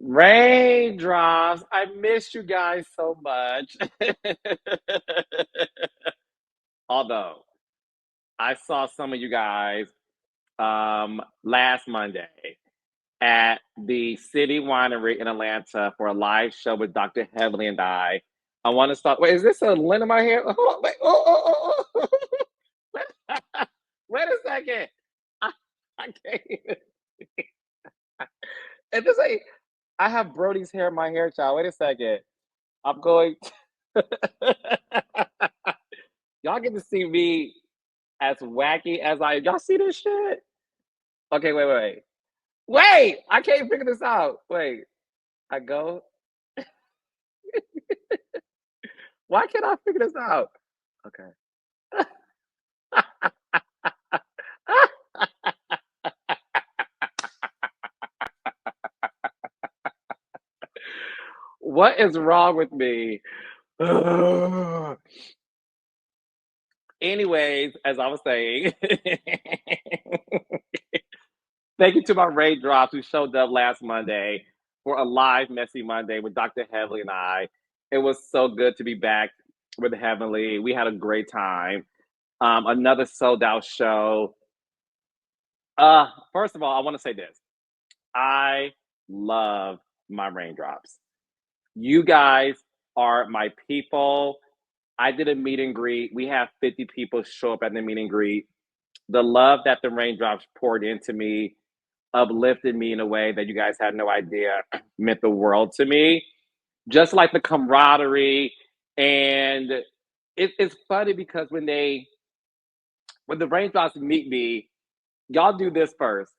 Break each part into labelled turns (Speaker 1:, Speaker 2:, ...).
Speaker 1: Raindrops. I missed you guys so much. Although I saw some of you guys last Monday at the City Winery in Atlanta for a live show with Dr. Heavenly and I. I want to start. Wait, is this a lint in my hair? Hold on, wait. Wait a second. I, I can't even. And this ain't. I have Brody's hair in my hair, child. Wait a second. I'm going. Y'all get to see me as wacky as I. Y'all see this shit? Okay, wait. I can't figure this out. Wait, I go. Why can't I figure this out? Okay. What is wrong with me? Anyways, as I was saying, thank you to my raindrops who showed up last Monday for a live Messy Monday with Dr. Heavenly and I. It was so good to be back with Heavenly. We had a great time. Another sold out show. First of all, I want to say this. I love my raindrops. You guys are my people. I did a meet and greet. We have 50 people show up at the meet and greet. The love that the raindrops poured into me uplifted me in a way that you guys had no idea meant the world to me. Just like the camaraderie. And it's funny because when the raindrops meet me, y'all do this first.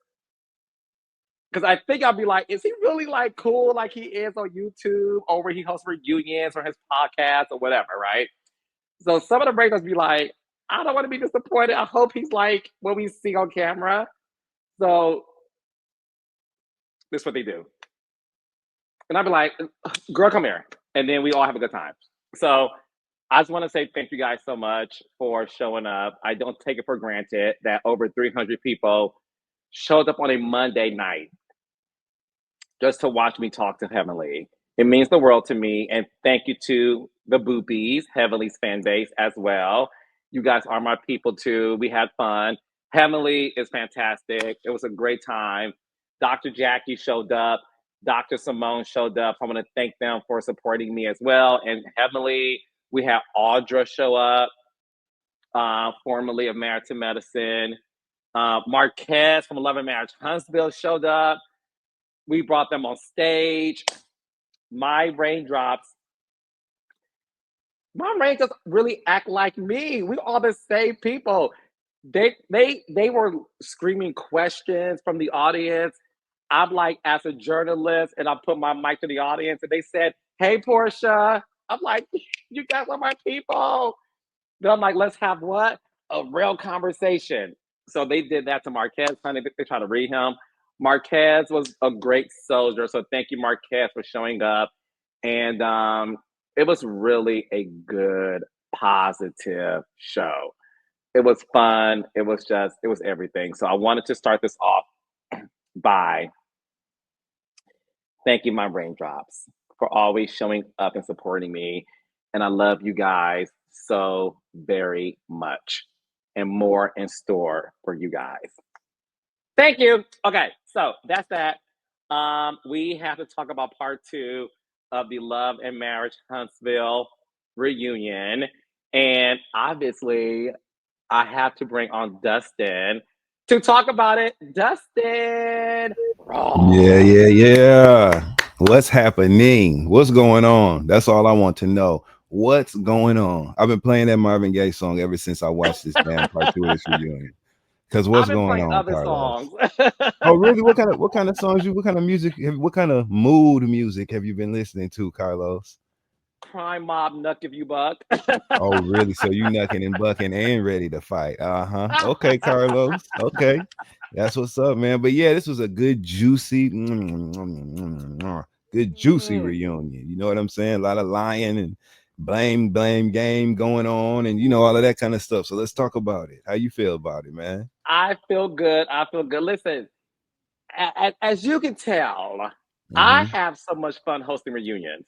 Speaker 1: Because I think I'll be like, is he really like cool like he is on YouTube or where he hosts reunions or his podcast or whatever, right? So some of the breakers be like, I don't want to be disappointed. I hope he's like what we see on camera. So this is what they do. And I'd be like, girl, come here. And then we all have a good time. So I just want to say thank you guys so much for showing up. I don't take it for granted that over 300 people showed up on a Monday night just to watch me talk to Heavenly. It means the world to me. And thank you to the Boopies, Heavenly's fan base as well. You guys are my people too. We had fun. Heavenly is fantastic. It was a great time. Dr. Jackie showed up. Dr. Simone showed up. I want to thank them for supporting me as well. And Heavenly, we had Audra show up, formerly of Married to Medicine. Marquez from Love and Marriage Huntsville showed up. We brought them on stage. My raindrops really act like me. We all the same people. They were screaming questions from the audience. I'm like, as a journalist, and I put my mic to the audience, and they said, "Hey, Portia." I'm like, "You guys are my people." Then I'm like, "Let's have what? A real conversation." So they did that to Marquez. Honey, they tried to read him. Marquez was a great soldier. So thank you, Marquez, for showing up. And it was really a good, positive show. It was fun. It was everything. So I wanted to start this off by thanking my raindrops for always showing up and supporting me. And I love you guys so very much. And more in store for you guys. Thank you. Okay, so that's that. We have to talk about part two of the Love and Marriage Huntsville reunion. And obviously, I have to bring on Dustin to talk about it. Dustin!
Speaker 2: Yeah. What's happening? What's going on? That's all I want to know. What's going on? I've been playing that Marvin Gaye song ever since I watched this damn part two of this reunion. Because
Speaker 1: I've
Speaker 2: what's
Speaker 1: been
Speaker 2: going
Speaker 1: playing
Speaker 2: on,
Speaker 1: other
Speaker 2: Carlos?
Speaker 1: songs.
Speaker 2: Oh, really? What kind of songs what kind of music? What kind of mood music have you been listening to, Carlos?
Speaker 1: Crime Mob Nuck If You Buck.
Speaker 2: Oh, really? So you knucking and bucking and ready to fight? Uh huh. Okay, Carlos. Okay, that's what's up, man. But yeah, this was a good juicy, good juicy
Speaker 1: Mm.
Speaker 2: reunion. You know what I'm saying? A lot of lying and blame game going on, and all of that kind of stuff. So let's talk about it. How you feel about it, man?
Speaker 1: I feel good. I feel good. Listen, as you can tell, I
Speaker 2: Hmm.
Speaker 1: have so much fun hosting reunions.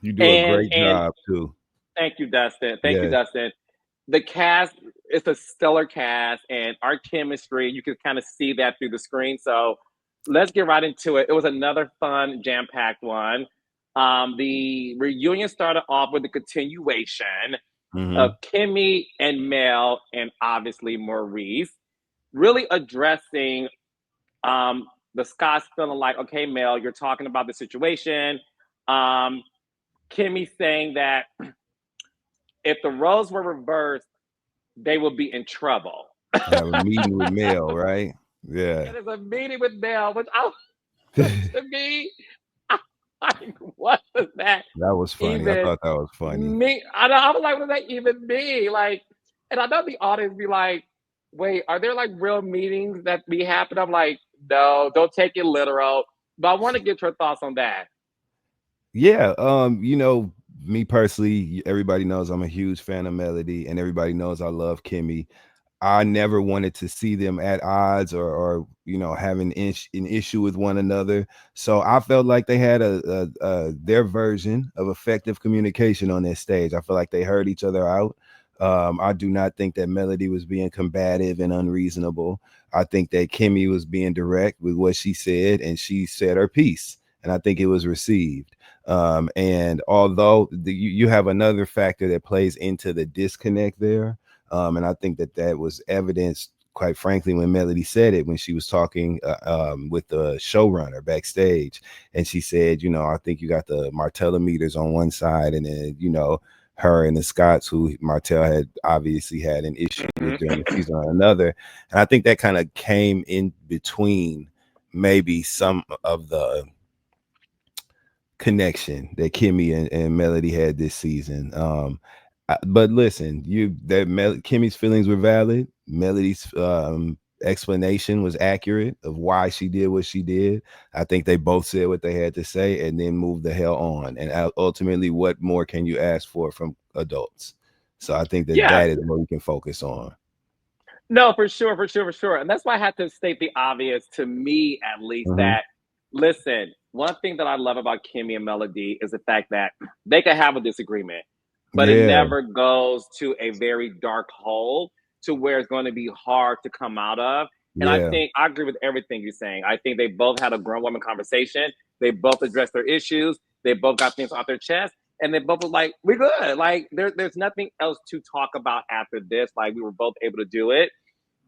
Speaker 2: You do a
Speaker 1: And
Speaker 2: great job too.
Speaker 1: thank you, Dustin. Thank you,
Speaker 2: Yes.
Speaker 1: Dustin. The cast, it's a stellar cast, and our chemistry, you can kind of see that through the screen. So let's get right into it. It was another fun, jam-packed one. The reunion started off with the continuation of
Speaker 2: Hmm.
Speaker 1: Kimmy and Mel, and obviously Maurice, really addressing the Scots feeling like, okay, Mel, you're talking about the situation. Um, Kimmy saying that if the roles were reversed, they would be in trouble.
Speaker 2: Have a meeting with Mel, right? Yeah.
Speaker 1: And it's a meeting with Mel, which to me, I, like, what does that
Speaker 2: That was funny. I
Speaker 1: even
Speaker 2: thought that was funny.
Speaker 1: mean? I was like, what does that even mean? Like, and I know the audience be like, wait, are there like real meetings that be happening? I'm like, no, don't take it literal. But I want to get your thoughts on that.
Speaker 2: Yeah, me personally, everybody knows I'm a huge fan of Melody, and everybody knows I love Kimmy. I never wanted to see them at odds or having an issue with one another. So I felt like they had their version of effective communication on that stage. I feel like they heard each other out. I do not think that Melody was being combative and unreasonable. I think that Kimmy was being direct with what she said, and she said her piece, and I think it was received. And although you have another factor that plays into the disconnect there, and I think that was evidenced, quite frankly, when Melody said it, when she was talking with the showrunner backstage. And she said, I think you got the Martell meters on one side, and then, her and the Scots, who Martell had obviously had an issue with during the season, on another. And I think that kind of came in between maybe some of the connection that Kimmy and Melody had this season. But listen, Kimmy's feelings were valid. Melody's explanation was accurate of why she did what she did. I think they both said what they had to say and then moved the hell on. And ultimately, what more can you ask for from adults? So I think that
Speaker 1: Yeah,
Speaker 2: that is what we can focus on.
Speaker 1: no, for sure, for sure, for sure. And that's why I had to state the obvious to me, at least,
Speaker 2: Hmm.
Speaker 1: that listen, one thing that I love about Kimmy and Melody is the fact that they can have a disagreement, but it
Speaker 2: Yeah.
Speaker 1: never goes to a very dark hole to where it's going to be hard to come out of. And I
Speaker 2: Yeah.
Speaker 1: think I agree with everything you're saying. I think they both had a grown woman conversation. They both addressed their issues. They both got things off their chest. And they both were like, we're good. Like, there's nothing else to talk about after this. Like, we were both able to do it.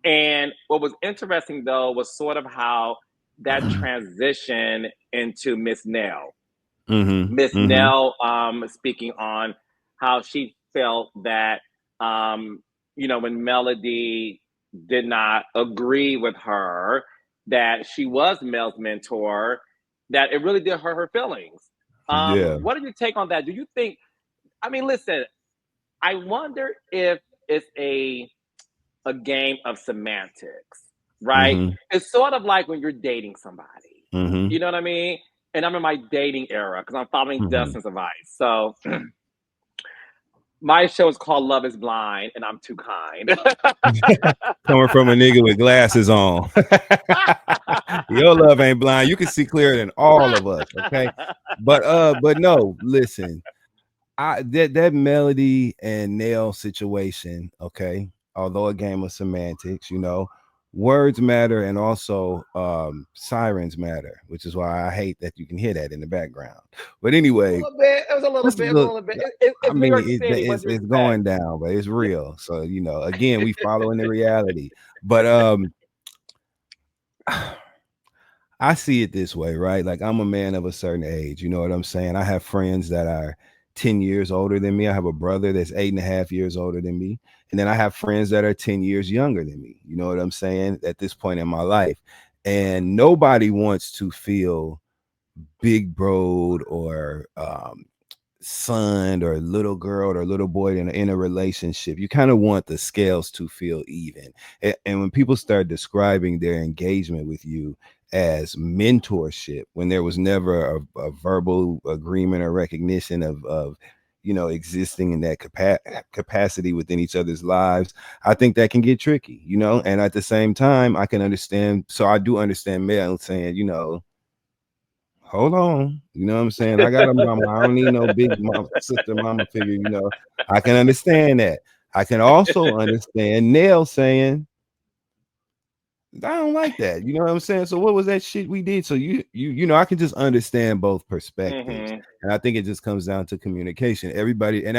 Speaker 1: And what was interesting though was sort of how that transition into Miss Nell.
Speaker 2: Hmm.
Speaker 1: Miss
Speaker 2: Hmm.
Speaker 1: Nell speaking on how she felt that um, when Melody did not agree with her that she was Mel's mentor, that it really did hurt her feelings.
Speaker 2: Yeah.
Speaker 1: What did you take on that? Do you think? I mean, listen. I wonder if it's a game of semantics, right?
Speaker 2: Hmm.
Speaker 1: It's sort of like when you're dating somebody.
Speaker 2: Hmm.
Speaker 1: You know what I mean? And I'm in my dating era because I'm following
Speaker 2: Hmm.
Speaker 1: Dustin's advice. So my show is called Love is Blind, and I'm too kind.
Speaker 2: Coming from a nigga with glasses on. Your love ain't blind. You can see clearer than all of us, okay? But no, listen. That Melody and Nell situation, okay, although a game of semantics, words matter, and also sirens matter, which is why I hate that you can hear that in the background. But
Speaker 1: A
Speaker 2: anyway,
Speaker 1: little bit. It was a little
Speaker 2: let's
Speaker 1: bit. It was a
Speaker 2: look.
Speaker 1: little bit.
Speaker 2: I
Speaker 1: It's New
Speaker 2: mean,
Speaker 1: York City. What do you
Speaker 2: it's
Speaker 1: expect?
Speaker 2: going down, but it's
Speaker 1: Yeah.
Speaker 2: real. So again, we following the reality. But I see it this way, right? Like, I'm a man of a certain age. You know what I'm saying? I have friends that are 10 years older than me. I have a brother that's 8.5 years older than me. And then I have friends that are 10 years younger than me. You know what I'm saying? At this point in my life. And nobody wants to feel big broed or son or little girl or little boy in a relationship. You kind of want the scales to feel even. And when people start describing their engagement with you as mentorship, when there was never a verbal agreement or recognition of existing in that capacity within each other's lives, I think that can get tricky, and at the same time I can understand. So I do understand Mel saying, hold on. You know what I'm saying? I got a mama. I don't need no big mama, sister, mama figure. You know, I can understand that. I can also understand Nell saying, I don't like that. You know what I'm saying? So what was that shit we did? So you know, I can just understand both perspectives.
Speaker 1: Hmm.
Speaker 2: And I think it just comes down to communication. Everybody and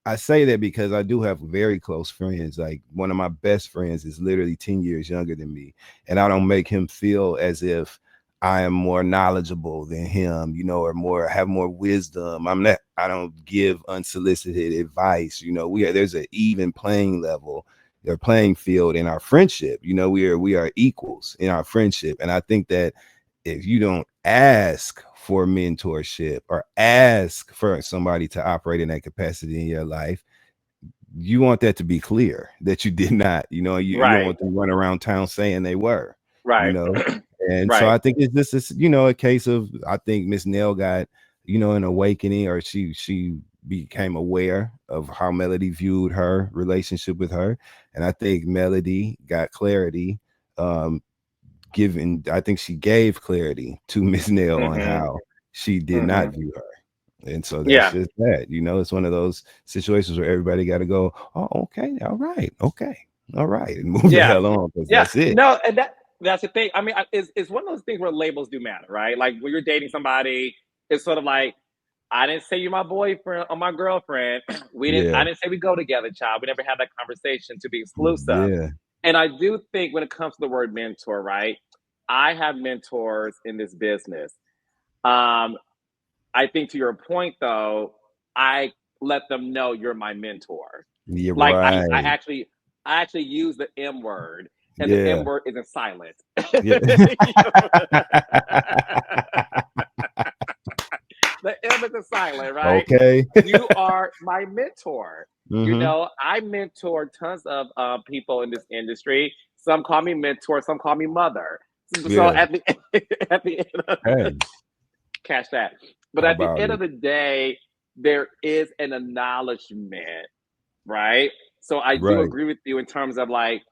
Speaker 2: I say that because I do have very close friends. Like one of my best friends is literally 10 years younger than me. And I don't make him feel as if I am more knowledgeable than him, you know, or more have more wisdom. I don't give unsolicited advice. You know, there's an even playing level, their playing field in our friendship. You know, we are equals in our friendship. And I think that if you don't ask for mentorship or ask for somebody to operate in that capacity in your life, you want that to be clear that you did not, you know, you don't
Speaker 1: Right.
Speaker 2: want to run around town saying they were, you
Speaker 1: Right.
Speaker 2: know. And so
Speaker 1: Right.
Speaker 2: I think it's just this, you know, a case of, I think Miss Nell got, you know, an awakening, or she became aware of how Melody viewed her relationship with her. And I think Melody got clarity, um, given, I think she gave clarity to Miss Nell on
Speaker 1: Hmm.
Speaker 2: how she did not
Speaker 1: Hmm.
Speaker 2: view her. And so that's
Speaker 1: Yeah.
Speaker 2: just that, you know, it's one of those situations where everybody got to go, oh, okay, all right, okay, all right, and move the
Speaker 1: Yeah.
Speaker 2: hell on, because
Speaker 1: Yeah.
Speaker 2: that's it.
Speaker 1: No, and that's the thing. I mean, it's one of those things where labels do matter, right? Like when you're dating somebody, it's sort of like, I didn't say you're my boyfriend or my girlfriend. I
Speaker 2: Yeah,
Speaker 1: didn't say we go together, child. We never had that conversation to be exclusive.
Speaker 2: yeah,
Speaker 1: And I do think when it comes to the word mentor, right? I have mentors in this business. Um, I think to your point though, I let them know you're my mentor.
Speaker 2: you're
Speaker 1: Like
Speaker 2: right.
Speaker 1: I actually use the M word, and the
Speaker 2: Yeah,
Speaker 1: M word isn't silent.
Speaker 2: yeah.
Speaker 1: The M isn't silent, right?
Speaker 2: Okay.
Speaker 1: You are my mentor. You
Speaker 2: Hmm.
Speaker 1: know, I mentor tons of people in this industry. Some call me mentor, some call me mother. So
Speaker 2: Yeah.
Speaker 1: at the at the end of
Speaker 2: Hey,
Speaker 1: catch that. But
Speaker 2: how
Speaker 1: at the
Speaker 2: about
Speaker 1: end of
Speaker 2: it?
Speaker 1: the day, there is an acknowledgement, right? So I do
Speaker 2: Right.
Speaker 1: agree with you in terms of like,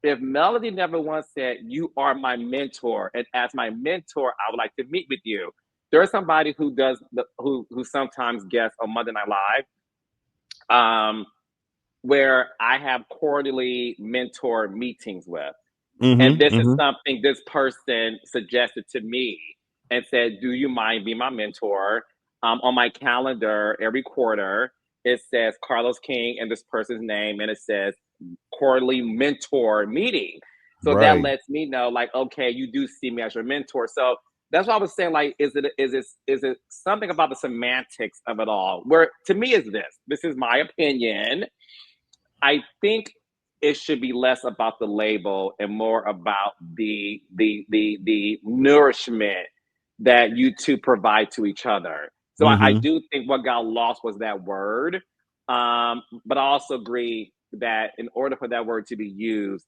Speaker 1: if Melody never once said, "You are my mentor," and as my mentor, I would like to meet with you. There's somebody who who sometimes guests on Monday Night Live, um, where I have quarterly mentor meetings with. And
Speaker 2: Hmm.
Speaker 1: this is
Speaker 2: Hmm.
Speaker 1: something this person suggested to me and said, "Do you mind being my mentor?" On my calendar, every quarter, it says Carlos King and this person's name, and it says quarterly mentor meeting. So that
Speaker 2: Right.
Speaker 1: lets me know, like, okay, you do see me as your mentor. So that's why I was saying, like, is it something about the semantics of it all? Where to me is this. This is my opinion. I think it should be less about the label and more about the nourishment that you two provide to each other. So I
Speaker 2: Hmm.
Speaker 1: do think what got lost was that word, but I also agree that in order for that word to be used,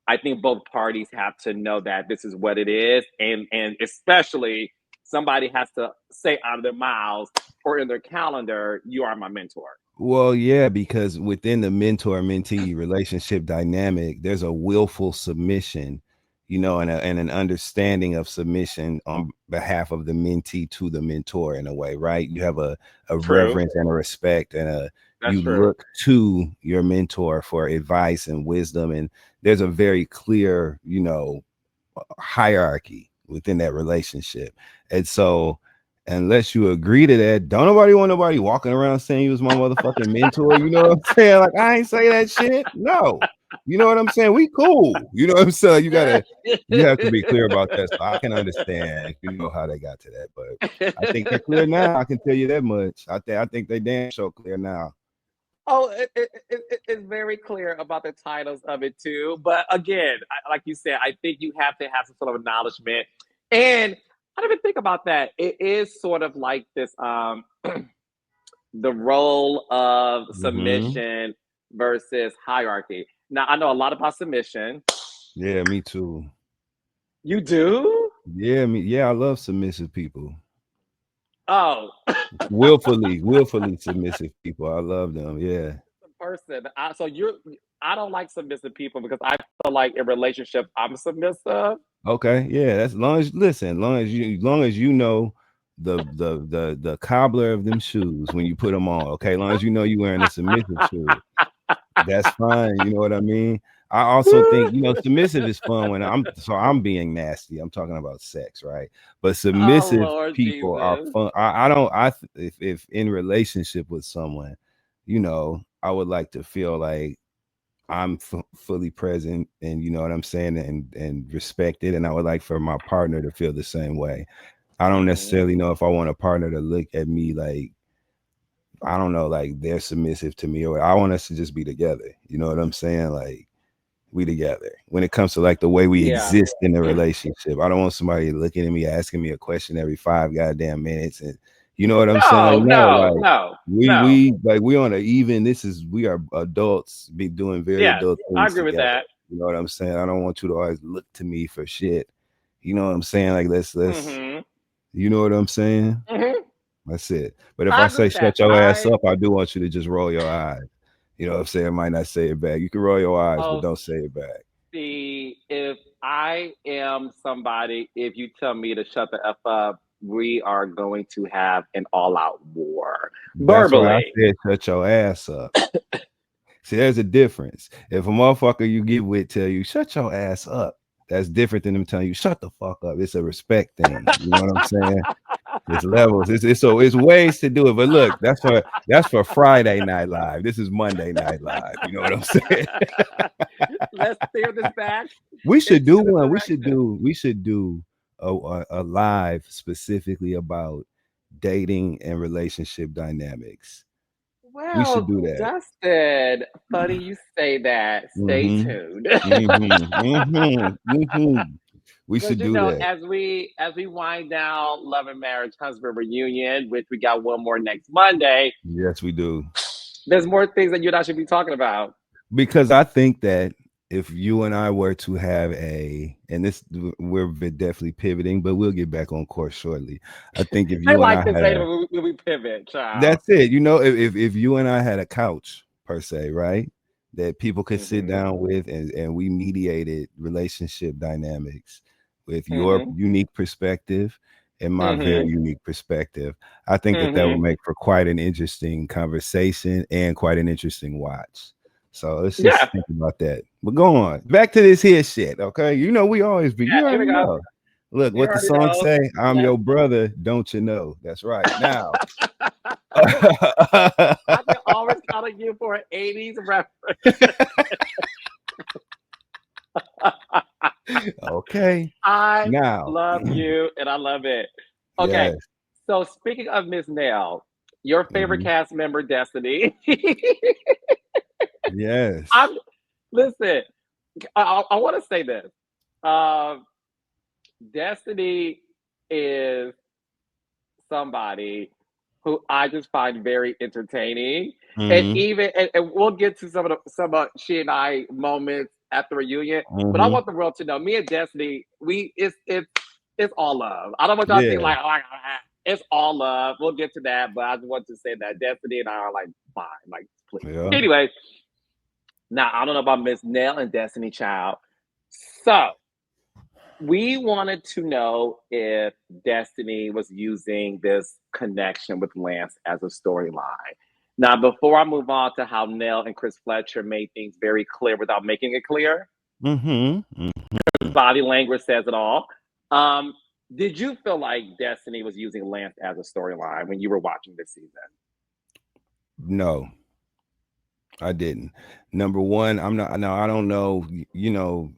Speaker 1: I think both parties have to know that this is what it is, and especially somebody has to say out of their mouths or in their calendar, "You are my mentor."
Speaker 2: Well, yeah, because within the mentor mentee relationship dynamic, there's a willful submission, you know, and an understanding of submission on behalf of the mentee to the mentor in a way, right? You have a
Speaker 1: True.
Speaker 2: reverence and a respect, and
Speaker 1: That's
Speaker 2: you
Speaker 1: true.
Speaker 2: look to your mentor for advice and wisdom, and there's a very clear, you know, hierarchy within that relationship. And so, unless you agree to that, don't nobody want nobody walking around saying you was my motherfucking mentor. You know what I'm saying? Like, I ain't say that shit. No. You know what I'm saying? We cool. You know what I'm saying? You have to be clear about that. So I can understand, you know, how they got to that. But I think they're clear now. I can tell you that much. I think they damn sure clear now.
Speaker 1: Oh, it's very clear about the titles of it too. But again, like you said, I think you have to have some sort of acknowledgement. And I didn't even think about that. It is sort of like this the role of
Speaker 2: Hmm.
Speaker 1: submission versus hierarchy. Now I know a lot about submission.
Speaker 2: Yeah, me too.
Speaker 1: You do?
Speaker 2: Yeah, I love submissive people.
Speaker 1: Oh,
Speaker 2: Willfully submissive people. I love them. Yeah.
Speaker 1: the person. So you're I don't like submissive people because I feel like in relationships I'm submissive.
Speaker 2: Okay, yeah, that's long as listen, long as you know the cobbler of them shoes when you put them on. Okay, long as you know you wearing a submissive shoe, that's fine. You know what I mean? I also think submissive is fun when I'm being nasty. I'm talking about sex, right? But
Speaker 1: Oh
Speaker 2: submissive
Speaker 1: Lord
Speaker 2: people are
Speaker 1: Jesus.
Speaker 2: fun. I don't if in relationship with someone, I would like to feel like I'm fully present and you know what I'm saying and respected, and I would like for my partner to feel the same way. I don't
Speaker 1: Hmm.
Speaker 2: necessarily know if I want a partner to look at me like I don't know, like they're submissive to me, or I want us to just be together. You know what I'm saying? Like we together. When it comes to like the way we
Speaker 1: Yeah.
Speaker 2: exist in the relationship, I don't want somebody looking at me asking me a question every 5 goddamn minutes, and you know what I'm saying? Like
Speaker 1: No,
Speaker 2: no,
Speaker 1: no,
Speaker 2: like
Speaker 1: no,
Speaker 2: we
Speaker 1: no.
Speaker 2: we like we on a even. We are adults, be doing very
Speaker 1: Yes,
Speaker 2: adult
Speaker 1: I
Speaker 2: things
Speaker 1: agree with
Speaker 2: together.
Speaker 1: that.
Speaker 2: You know what I'm saying? I don't want you to always look to me for shit. You know what I'm saying? Like let's
Speaker 1: Hmm.
Speaker 2: you know what I'm saying?
Speaker 1: Hmm.
Speaker 2: That's it. But if
Speaker 1: I
Speaker 2: I
Speaker 1: agree
Speaker 2: say
Speaker 1: with that.
Speaker 2: shut your ass up, I do want you to just roll your eyes. You know what I'm saying? I might not say it back. You can roll your eyes, but
Speaker 1: Oh,
Speaker 2: don't say it back.
Speaker 1: see, if I am somebody, if you tell me to shut the F up, we are going to have an all out war
Speaker 2: That's why I
Speaker 1: verbally.
Speaker 2: said shut your ass up. See, there's a difference. If a motherfucker you get with tell you shut your ass up, that's different than them telling you shut the fuck up. It's a respect thing. You know what I'm saying? It's levels. It's ways to do it. But look, that's for Friday Night Live. This is Monday Night Live. You know what I'm saying?
Speaker 1: Let's steer this back
Speaker 2: We should do
Speaker 1: into the
Speaker 2: one.
Speaker 1: direction.
Speaker 2: We should do a live specifically about dating and relationship dynamics. We should
Speaker 1: Well,
Speaker 2: do that.
Speaker 1: Dustin, funny you say that. Stay
Speaker 2: Mm-hmm.
Speaker 1: tuned.
Speaker 2: Mm-hmm. Mm-hmm. Mm-hmm. We
Speaker 1: Because
Speaker 2: should do that.
Speaker 1: as we wind down Love and Marriage Husband Reunion, which we got one more next Monday,
Speaker 2: Yes, we do.
Speaker 1: there's more things that you and I should be talking about.
Speaker 2: Because I think that if you and I were to have and this we're definitely pivoting, but we'll get back on course shortly. I think if
Speaker 1: I
Speaker 2: you and I
Speaker 1: like this
Speaker 2: had
Speaker 1: data
Speaker 2: a
Speaker 1: when we pivot, child.
Speaker 2: That's it. If you and I had a couch per se, right? That people could sit
Speaker 1: Mm-hmm.
Speaker 2: down with and we mediated relationship dynamics with your
Speaker 1: Mm-hmm.
Speaker 2: unique perspective and my very
Speaker 1: Mm-hmm.
Speaker 2: unique perspective. I think that that would
Speaker 1: Mm-hmm.
Speaker 2: make for quite an interesting conversation and quite an interesting watch. So let's
Speaker 1: Yeah.
Speaker 2: just think about that. But go on. Back to this here shit, okay? You know we always be.
Speaker 1: Yeah,
Speaker 2: You
Speaker 1: here we
Speaker 2: already
Speaker 1: go.
Speaker 2: know. Look,
Speaker 1: You
Speaker 2: what the
Speaker 1: already
Speaker 2: song
Speaker 1: know.
Speaker 2: say? I'm
Speaker 1: Let's
Speaker 2: your brother, don't you know? That's right. Now,
Speaker 1: I can always count on you for an 80s reference.
Speaker 2: okay.
Speaker 1: I
Speaker 2: Now,
Speaker 1: love you and I love it. Okay,
Speaker 2: yes.
Speaker 1: so speaking of Miss Nell, your favorite
Speaker 2: Mhm.
Speaker 1: cast member, Destiny.
Speaker 2: Yes.
Speaker 1: I'm listen. I want to say this. Um, Destiny is somebody who I just find very entertaining, and
Speaker 2: Mhm.
Speaker 1: and we'll get to some of she and I moments at the reunion. But I
Speaker 2: Mhm.
Speaker 1: want the world to know, me and Destiny, it's all love. I don't want y'all to think
Speaker 2: Yeah.
Speaker 1: like, oh, it's all love. We'll get to that, but I just want to say that Destiny and I are like fine, like please.
Speaker 2: Yeah.
Speaker 1: Anyway, now I don't know about Miss Nell and Destiny Child, so we wanted to know if Destiny was using this connection with Lance as a storyline. Now, before I move on to how Nell and Chris Fletcher made things very clear without making it clear,
Speaker 2: Mhm.
Speaker 1: body language says it all. Um, did you feel like Destiny was using Lance as a storyline when you were watching this season?
Speaker 2: No, I didn't. Number one, I'm not. No, I don't know.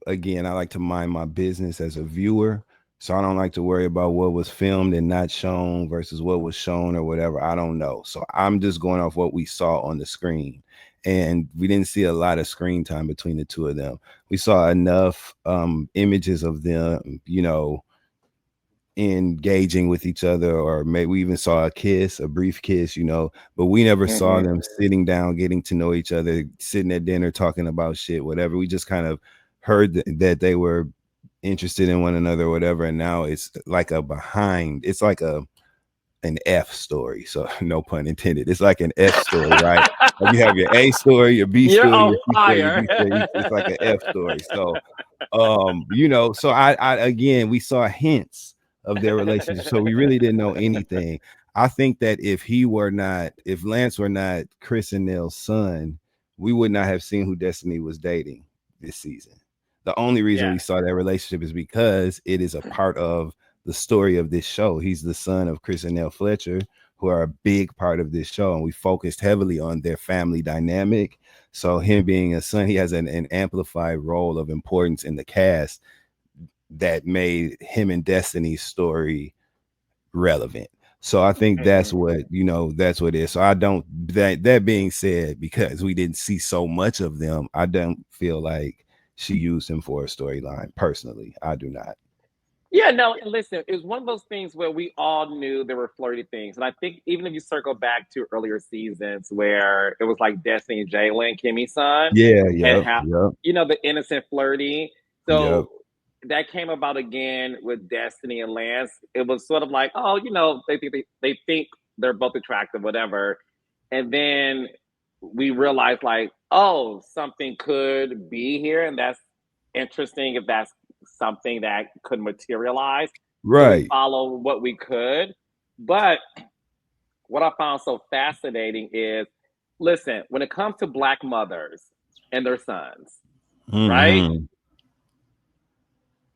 Speaker 2: Again, I like to mind my business as a viewer, so I don't like to worry about what was filmed and not shown versus what was shown or whatever. I don't know. So I'm just going off what we saw on the screen, and we didn't see a lot of screen time between the two of them. We saw enough images of them, engaging with each other, or maybe we even saw a kiss, a brief kiss, but we never saw
Speaker 1: Mm-hmm.
Speaker 2: them sitting down, getting to know each other, sitting at dinner, talking about shit, whatever. We just kind of heard that they were interested in one another, whatever. And now it's like it's like an F story. So no pun intended. It's like an F story, right? Like you have your A story, your B
Speaker 1: You're
Speaker 2: story,
Speaker 1: on
Speaker 2: your C story, your
Speaker 1: fire.
Speaker 2: D story. It's like an F story. So so I again we saw hints of their relationship. So we really didn't know anything. I think that if Lance were not Chris and Nell's son, we would not have seen who Destiny was dating this season. The only reason
Speaker 1: Yeah.
Speaker 2: we saw that relationship is because it is a part of the story of this show. He's the son of Chris and Nell Fletcher, who are a big part of this show, and we focused heavily on their family dynamic. So him being a son, he has an amplified role of importance in the cast that made him and Destiny's story relevant. So I think that's
Speaker 1: Mhm.
Speaker 2: what it is. So I don't that being said, because we didn't see so much of them, I don't feel like she used him for a storyline. Personally, I do not.
Speaker 1: Yeah, no, and listen, it was one of those things where we all knew there were flirty things. And I think even if you circle back to earlier seasons where it was like Destiny and Jalen, Kimmy's son,
Speaker 2: Yeah,
Speaker 1: and
Speaker 2: yep,
Speaker 1: how,
Speaker 2: yep,
Speaker 1: the innocent flirty.
Speaker 2: yep.
Speaker 1: So that came about again with Destiny and Lance. It was sort of like, oh, they think they're both attractive, whatever. And then we realized, like, oh, something could be here. And that's interesting if that's something that could materialize. So we
Speaker 2: Right.
Speaker 1: follow what we could. But what I found so fascinating is, listen, when it comes to Black mothers and their sons, right?
Speaker 2: Hmm.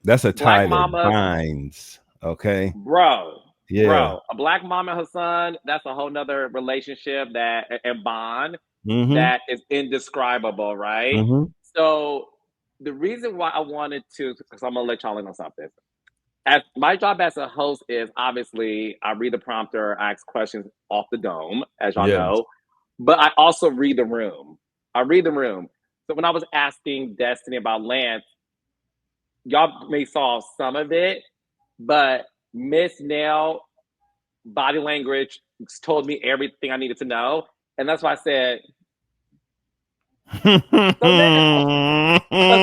Speaker 2: That's a
Speaker 1: Black
Speaker 2: tie that
Speaker 1: mamas,
Speaker 2: binds. Okay.
Speaker 1: bro,
Speaker 2: Yeah.
Speaker 1: bro, a Black mom and her son, that's a whole nother relationship that and bond
Speaker 2: Mm-hmm.
Speaker 1: that is indescribable, right?
Speaker 2: Mm-hmm.
Speaker 1: So the reason why I wanted to, because I'm gonna let y'all in on something. As my job as a host is obviously I read the prompter, I ask questions off the dome, as y'all
Speaker 2: Yes.
Speaker 1: know, but I also read the room. I read the room. So when I was asking Destiny about Lance, y'all may saw some of it, but Miss Nell body language told me everything I needed to know. And that's why I said, so now, because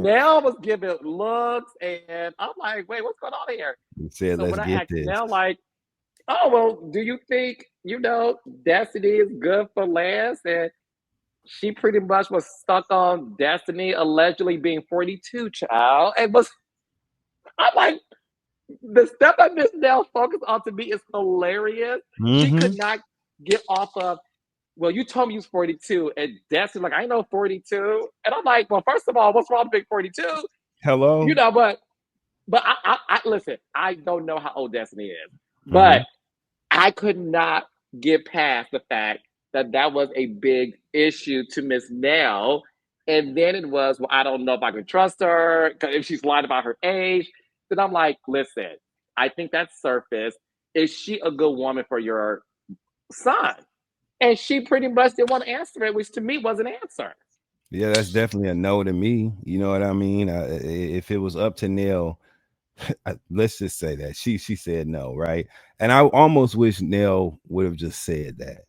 Speaker 1: Nell was giving looks, and I'm like, wait, what's going on here?
Speaker 2: He said,
Speaker 1: So
Speaker 2: let's
Speaker 1: when I
Speaker 2: get
Speaker 1: asked
Speaker 2: this.
Speaker 1: Nell, like, oh, well, do you think, Destiny is good for Lance? And she pretty much was stuck on Destiny allegedly being 42, child. I'm like, the stuff that Miss Nell focused on to me is hilarious. She
Speaker 2: Mm-hmm.
Speaker 1: could not get off of, well, you told me you was 42. And Destiny's like, I know 42. And I'm like, well, first of all, what's wrong with being 42?
Speaker 2: Hello.
Speaker 1: But I listen, I don't know how old Destiny is.
Speaker 2: Mm-hmm.
Speaker 1: But I could not get past the fact that that was a big issue to Miss Nell. And then it was, well, I don't know if I can trust her because if she's lying about her age. Then I'm like, listen, I think that's surface. Is she a good woman for your son? And she pretty much didn't want to answer it, which to me was an answer.
Speaker 2: Yeah, that's definitely a no to me. You know what I mean? If it was up to Nell, let's just say that she said no, right? And I almost wish Nell would have just said that.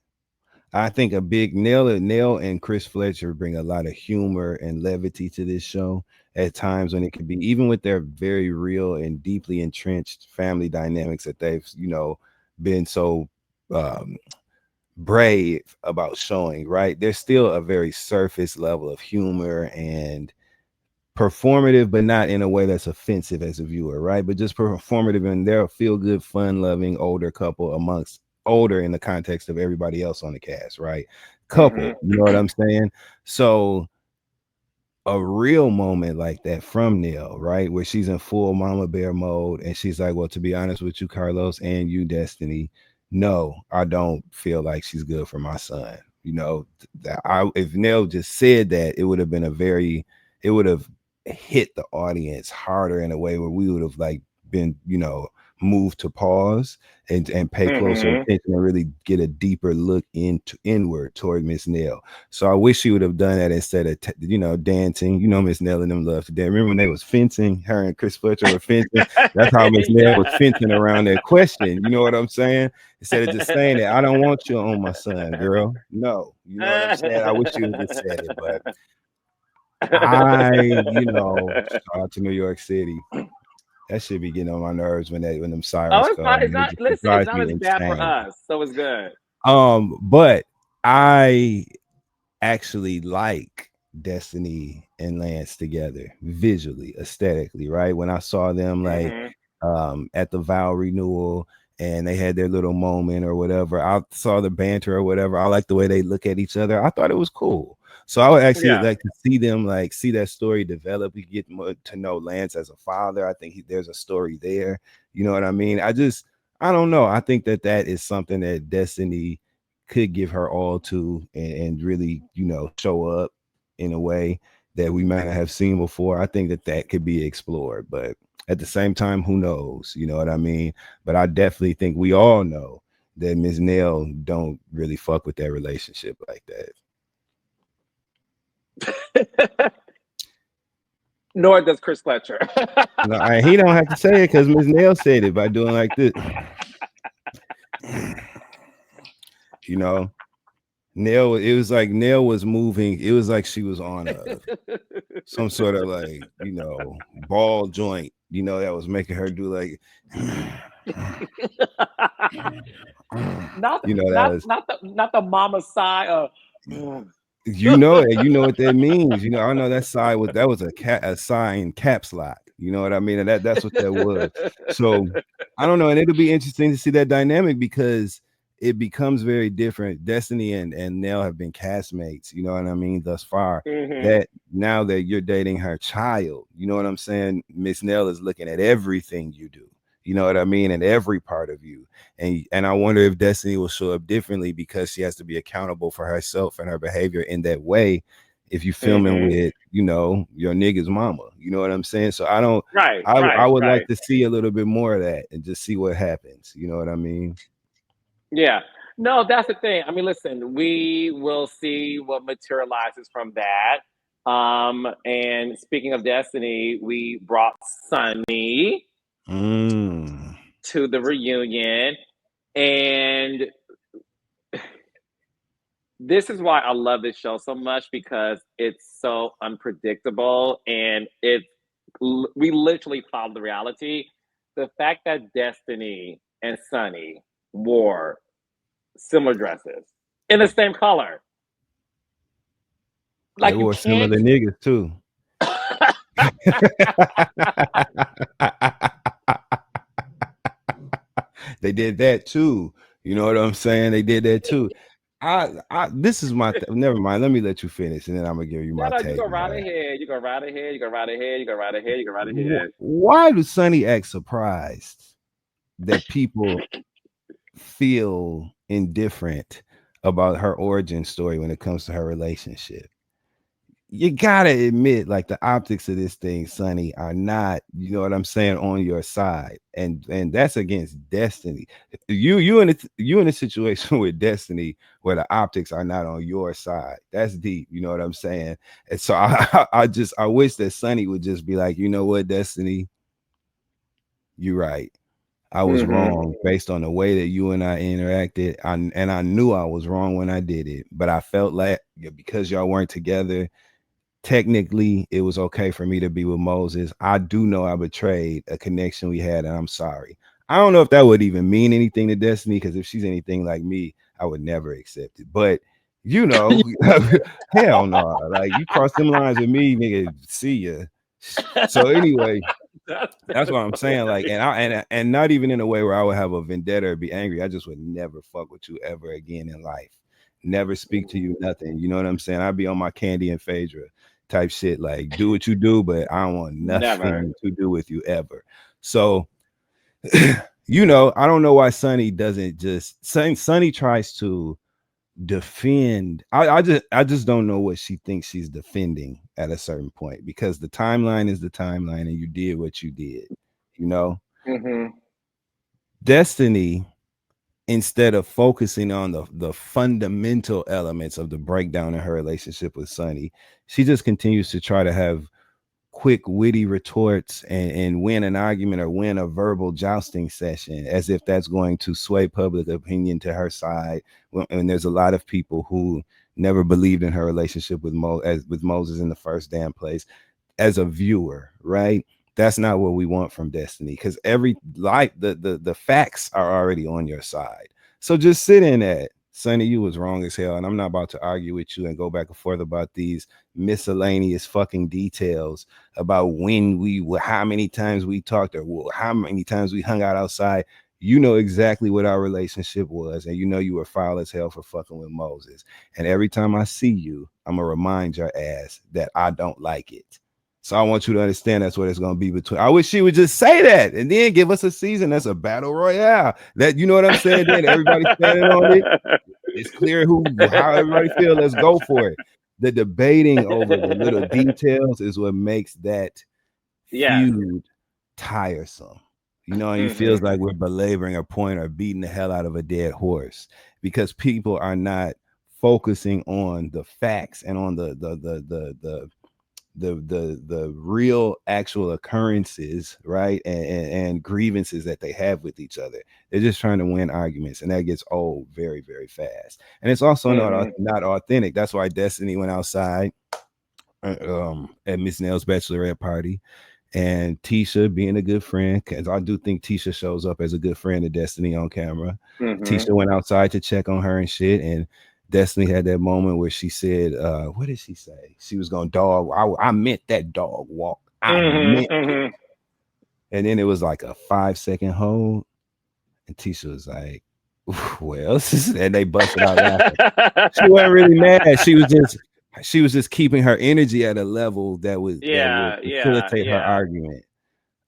Speaker 2: I think a big Nell and Chris Fletcher bring a lot of humor and levity to this show at times when it could be, even with their very real and deeply entrenched family dynamics that they've been so um brave about showing, right? There's still a very surface level of humor and performative, but not in a way that's offensive as a viewer, right? But just performative, and they're a feel good, fun loving older couple amongst older in the context of everybody else on the cast, right? Couple, you know what I'm saying? So a real moment like that from Nell, right? Where she's in full mama bear mode and she's like, well, to be honest with you, Carlos, and you, Destiny, no, I don't feel like she's good for my son. If Nell just said that, it would have hit the audience harder in a way where we would have like been, moved to pause and pay closer
Speaker 1: Mm-hmm.
Speaker 2: attention and really get a deeper look into inward toward Miss Nell. So I wish she would have done that instead of dancing. Miss Nell and them love to dance. Remember when they was fencing? Her and Chris Fletcher were fencing. That's how Miss Nell was
Speaker 1: Yeah.
Speaker 2: fencing around that question. You know what I'm saying? Instead of just saying it, I don't want you on my son, girl. No, you know what I'm saying? I wish she would have just said it, but shout out to New York City. That should be getting on my nerves when them
Speaker 1: Oh,
Speaker 2: sirens
Speaker 1: it's
Speaker 2: come.
Speaker 1: not. It's
Speaker 2: It
Speaker 1: not.
Speaker 2: just
Speaker 1: Listen, it's
Speaker 2: drives
Speaker 1: not
Speaker 2: me
Speaker 1: as bad for
Speaker 2: insane.
Speaker 1: us, so it's good.
Speaker 2: But I actually like Destiny and Lance together visually, aesthetically, right? When I saw them like
Speaker 1: Hmm.
Speaker 2: at the vow renewal and they had their little moment or whatever, I saw the banter or whatever. I like the way they look at each other. I thought it was cool. So I would actually
Speaker 1: Yeah.
Speaker 2: like to see them like see that story develop. We get more to know Lance as a father. I think there's a story there. You know what I mean? I don't know. I think that is something that Destiny could give her all to and really, show up in a way that we might not have seen before. I think that could be explored, but at the same time, who knows? You know what I mean? But I definitely think we all know that Ms. Nell don't really fuck with that relationship like that.
Speaker 1: Nor does Chris Fletcher.
Speaker 2: No, he don't have to say it because Ms. Nell said it by doing like this. You know, Nell. It was like Nell was moving. It was like she was on some sort of like ball joint. That was making her do like.
Speaker 1: not
Speaker 2: That
Speaker 1: not
Speaker 2: was
Speaker 1: not the not the mama sigh of.
Speaker 2: it. You know what that means. I know that side was a sign caps lock. You know what I mean? And that's what that was. So I don't know, and it'll be interesting to see that dynamic because it becomes very different. Destiny and Nell have been castmates. You know what I mean? Thus far,
Speaker 1: Hmm.
Speaker 2: that now that you're dating her child, you know what I'm saying? Miss Nell is looking at everything you do. You know what I mean? And every part of you. And I wonder if Destiny will show up differently because she has to be accountable for herself and her behavior in that way. If you filming
Speaker 1: Hmm.
Speaker 2: with, your nigga's mama, you know what I'm saying? So I don't.
Speaker 1: Right,
Speaker 2: I
Speaker 1: right,
Speaker 2: would like
Speaker 1: right.
Speaker 2: to see a little bit more of that and just see what happens. You know what I mean?
Speaker 1: Yeah. No, that's the thing. I mean, listen, we will see what materializes from that. And speaking of Destiny, we brought Sunny
Speaker 2: Mm.
Speaker 1: to the reunion. And this is why I love this show so much because it's so unpredictable and we literally follow the reality. The fact that Destiny and Sunny wore similar dresses in the same color.
Speaker 2: They
Speaker 1: Like you
Speaker 2: were
Speaker 1: can't.
Speaker 2: similar niggas too. They did that too. You know what I'm saying? They did that too. This is never mind. Let me let you finish, and then I'm gonna give you
Speaker 1: No,
Speaker 2: my
Speaker 1: no, you
Speaker 2: take
Speaker 1: go
Speaker 2: on
Speaker 1: right
Speaker 2: that.
Speaker 1: ahead. You go right ahead. You go right ahead. You go right ahead. You go right ahead.
Speaker 2: Why do Sonny act surprised that people feel indifferent about her origin story when it comes to her relationship? You gotta admit, like the optics of this thing, Sonny, are not, you know what I'm saying, on your side, and that's against Destiny. You in a situation with Destiny where the optics are not on your side. That's deep. You know what I'm saying? And so I wish that Sonny would just be like, you know what, Destiny, you're right. I was
Speaker 1: Mm-hmm.
Speaker 2: wrong based on the way that you and I interacted. And I knew I was wrong when I did it, but I felt like because y'all weren't together technically it was okay for me to be with Moses. I do know I betrayed a connection we had, and I'm sorry. I don't know if that would even mean anything to Destiny, because if she's anything like me, I would never accept it. But hell no. Like you cross them lines with me, nigga, see ya. So anyway, that's what I'm saying. Like, and not even in a way where I would have a vendetta or be angry. I just would never fuck with you ever again in life. Never speak to you, nothing. You know what I'm saying? I'd be on my Candy and Phaedra type shit. Like, do what you do, but I don't want
Speaker 1: Never.
Speaker 2: nothing to do with you ever. So, I don't know why Sonny doesn't just Sonny tries to defend. I just don't know what she thinks she's defending at a certain point, because the timeline is the timeline and you did what you did. You know,
Speaker 1: Mm-hmm.
Speaker 2: Destiny, instead of focusing on the fundamental elements of the breakdown in her relationship with Sonny, she just continues to try to have quick witty retorts and win an argument or win a verbal jousting session, as if that's going to sway public opinion to her side. And there's a lot of people who never believed in her relationship with with Moses in the first damn place, as a viewer, right? That's not what we want from Destiny, because every like the facts are already on your side. So just sit in that. Sonny, you was wrong as hell, and I'm not about to argue with you and go back and forth about these miscellaneous fucking details about how many times we talked, or how many times we hung out outside. You know exactly what our relationship was, and you know you were foul as hell for fucking with Moses. And every time I see you, I'm gonna remind your ass that I don't like it. So I want you to understand that's what it's going to be between. I wish she would just say that and then give us a season that's a battle royale. That, you know what I'm saying? Then everybody standing on it. It's clear how everybody feel. Let's go for it. The debating over the little details is what makes that
Speaker 1: Yes.
Speaker 2: feud tiresome. You know, it feels like we're belaboring a point or beating the hell out of a dead horse, because people are not focusing on the facts and on the real actual occurrences, right? And grievances that they have with each other. They're just trying to win arguments, and that gets old very, very fast. And it's also not authentic. That's why Destiny went outside at Miss Nell's bachelorette party, and Tisha being a good friend, because I do think Tisha shows up as a good friend to Destiny on camera. Tisha went outside to check on her and shit, and Destiny had that moment where she said, what did she say? She was going dog. I meant that dog walk. I meant it. And then it was like a 5-second hold. And Tisha was like, well, and they busted out laughing. She wasn't really mad. She was just keeping her energy at a level that would facilitate her argument.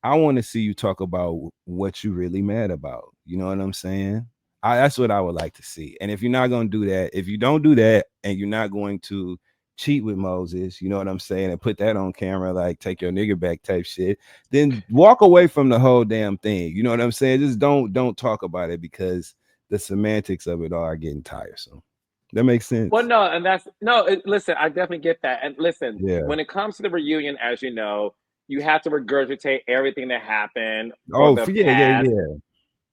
Speaker 2: I want to see you talk about what you really mad about. You know what I'm saying? That's what I would like to see. And if you're not going to do that, if you don't do that and you're not going to cheat with Moses, you know what I'm saying, and put that on camera, like take your nigga back type shit, then walk away from the whole damn thing. You know what I'm saying? Just don't talk about it, because the semantics of it all are getting tiresome. That makes sense.
Speaker 1: Well, no, and that's no. Listen, I definitely get that. And listen,
Speaker 2: Yeah.
Speaker 1: when it comes to the reunion, as you know, you have to regurgitate everything that happened for
Speaker 2: Oh,
Speaker 1: the
Speaker 2: yeah.
Speaker 1: past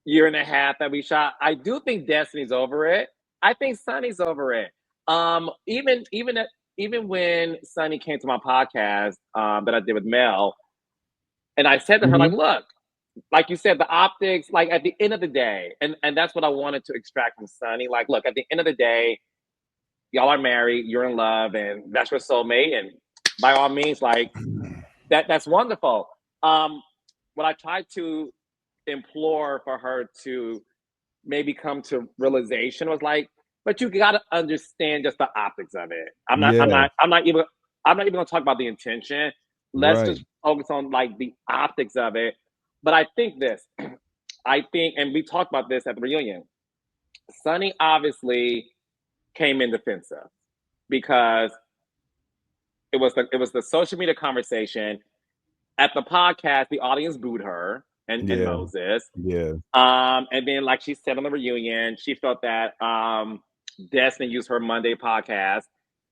Speaker 1: year and a half that we shot. I do think Destiny's over it. I think Sunny's over it. Even when Sunny came to my podcast that I did with Mel, and I said to her, like,
Speaker 2: Mhm.
Speaker 1: look, like you said, the optics, like at the end of the day, and that's what I wanted to extract from Sunny. Like, look, at the end of the day, y'all are married, you're in love, and that's your soulmate, and by all means, like that's wonderful. Um, what I tried to implore for her to maybe come to realization was like, but you got to understand just the optics of it. I'm not. I'm
Speaker 2: Yeah.
Speaker 1: not. I'm not even. I'm not even gonna talk about the intention. Let's
Speaker 2: Right.
Speaker 1: just focus on like the optics of it. But I think this. I think, and we talked about this at the reunion. Sonny obviously came in defensive because it was the social media conversation at the podcast. The audience booed her and
Speaker 2: Yeah.
Speaker 1: Moses.
Speaker 2: Yeah.
Speaker 1: And then, like she said on the reunion, she felt that Destiny used her Monday podcast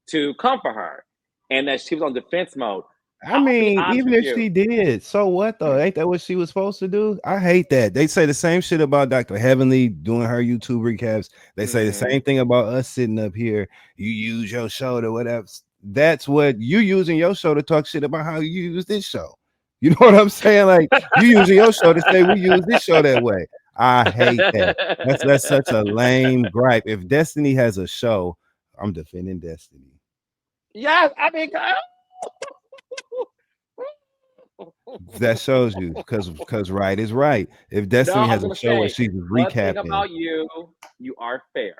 Speaker 1: to comfort her, and that she was on defense mode.
Speaker 2: I
Speaker 1: I'll be
Speaker 2: mean,
Speaker 1: honest
Speaker 2: even
Speaker 1: with
Speaker 2: if
Speaker 1: you.
Speaker 2: she did, so what though? Ain't that what she was supposed to do? I hate that. They say the same shit about Dr. Heavenly doing her YouTube recaps. They say the
Speaker 1: Mm-hmm.
Speaker 2: same thing about us sitting up here. You use your show to whatever. That's what you using your show to talk shit about how you use this show. You know what I'm saying? Like you using your show to say we use this show that way. I hate that. That's such a lame gripe. If Destiny has a show, I'm defending Destiny.
Speaker 1: Yes, I mean,
Speaker 2: That shows you, because right is right. If
Speaker 1: no,
Speaker 2: Destiny
Speaker 1: I was
Speaker 2: has a
Speaker 1: gonna
Speaker 2: show where
Speaker 1: say
Speaker 2: she's
Speaker 1: one thing
Speaker 2: recapping,
Speaker 1: about you: you are fair.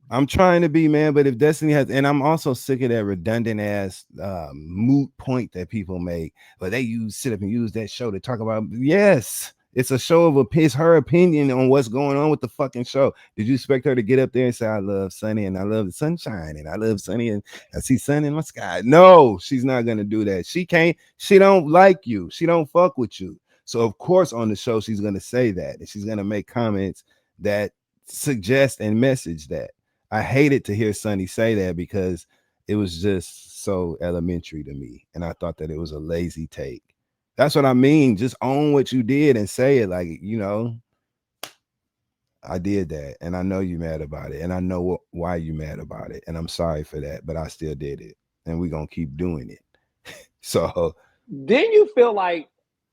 Speaker 2: I'm trying to be, man, but if Destiny has, and I'm also sick of that redundant ass moot point that people make, but they sit up and use that show to talk about. Yes, it's a show of it's her opinion on what's going on with the fucking show. Did you expect her to get up there and say, I love Sunny and I love the sunshine and I love Sunny and I see sun in my sky? No, she's not gonna do that. She don't like you, she don't fuck with you. So of course on the show she's gonna say that, and she's gonna make comments that suggest and message that. I hated to hear Sonny say that, because it was just so elementary to me. And I thought that it was a lazy take. That's what I mean. Just own what you did and say it. Like, I did that. And I know you mad about it. And I know why you mad about it. And I'm sorry for that. But I still did it. And we're going to keep doing it. So
Speaker 1: Didn't you feel like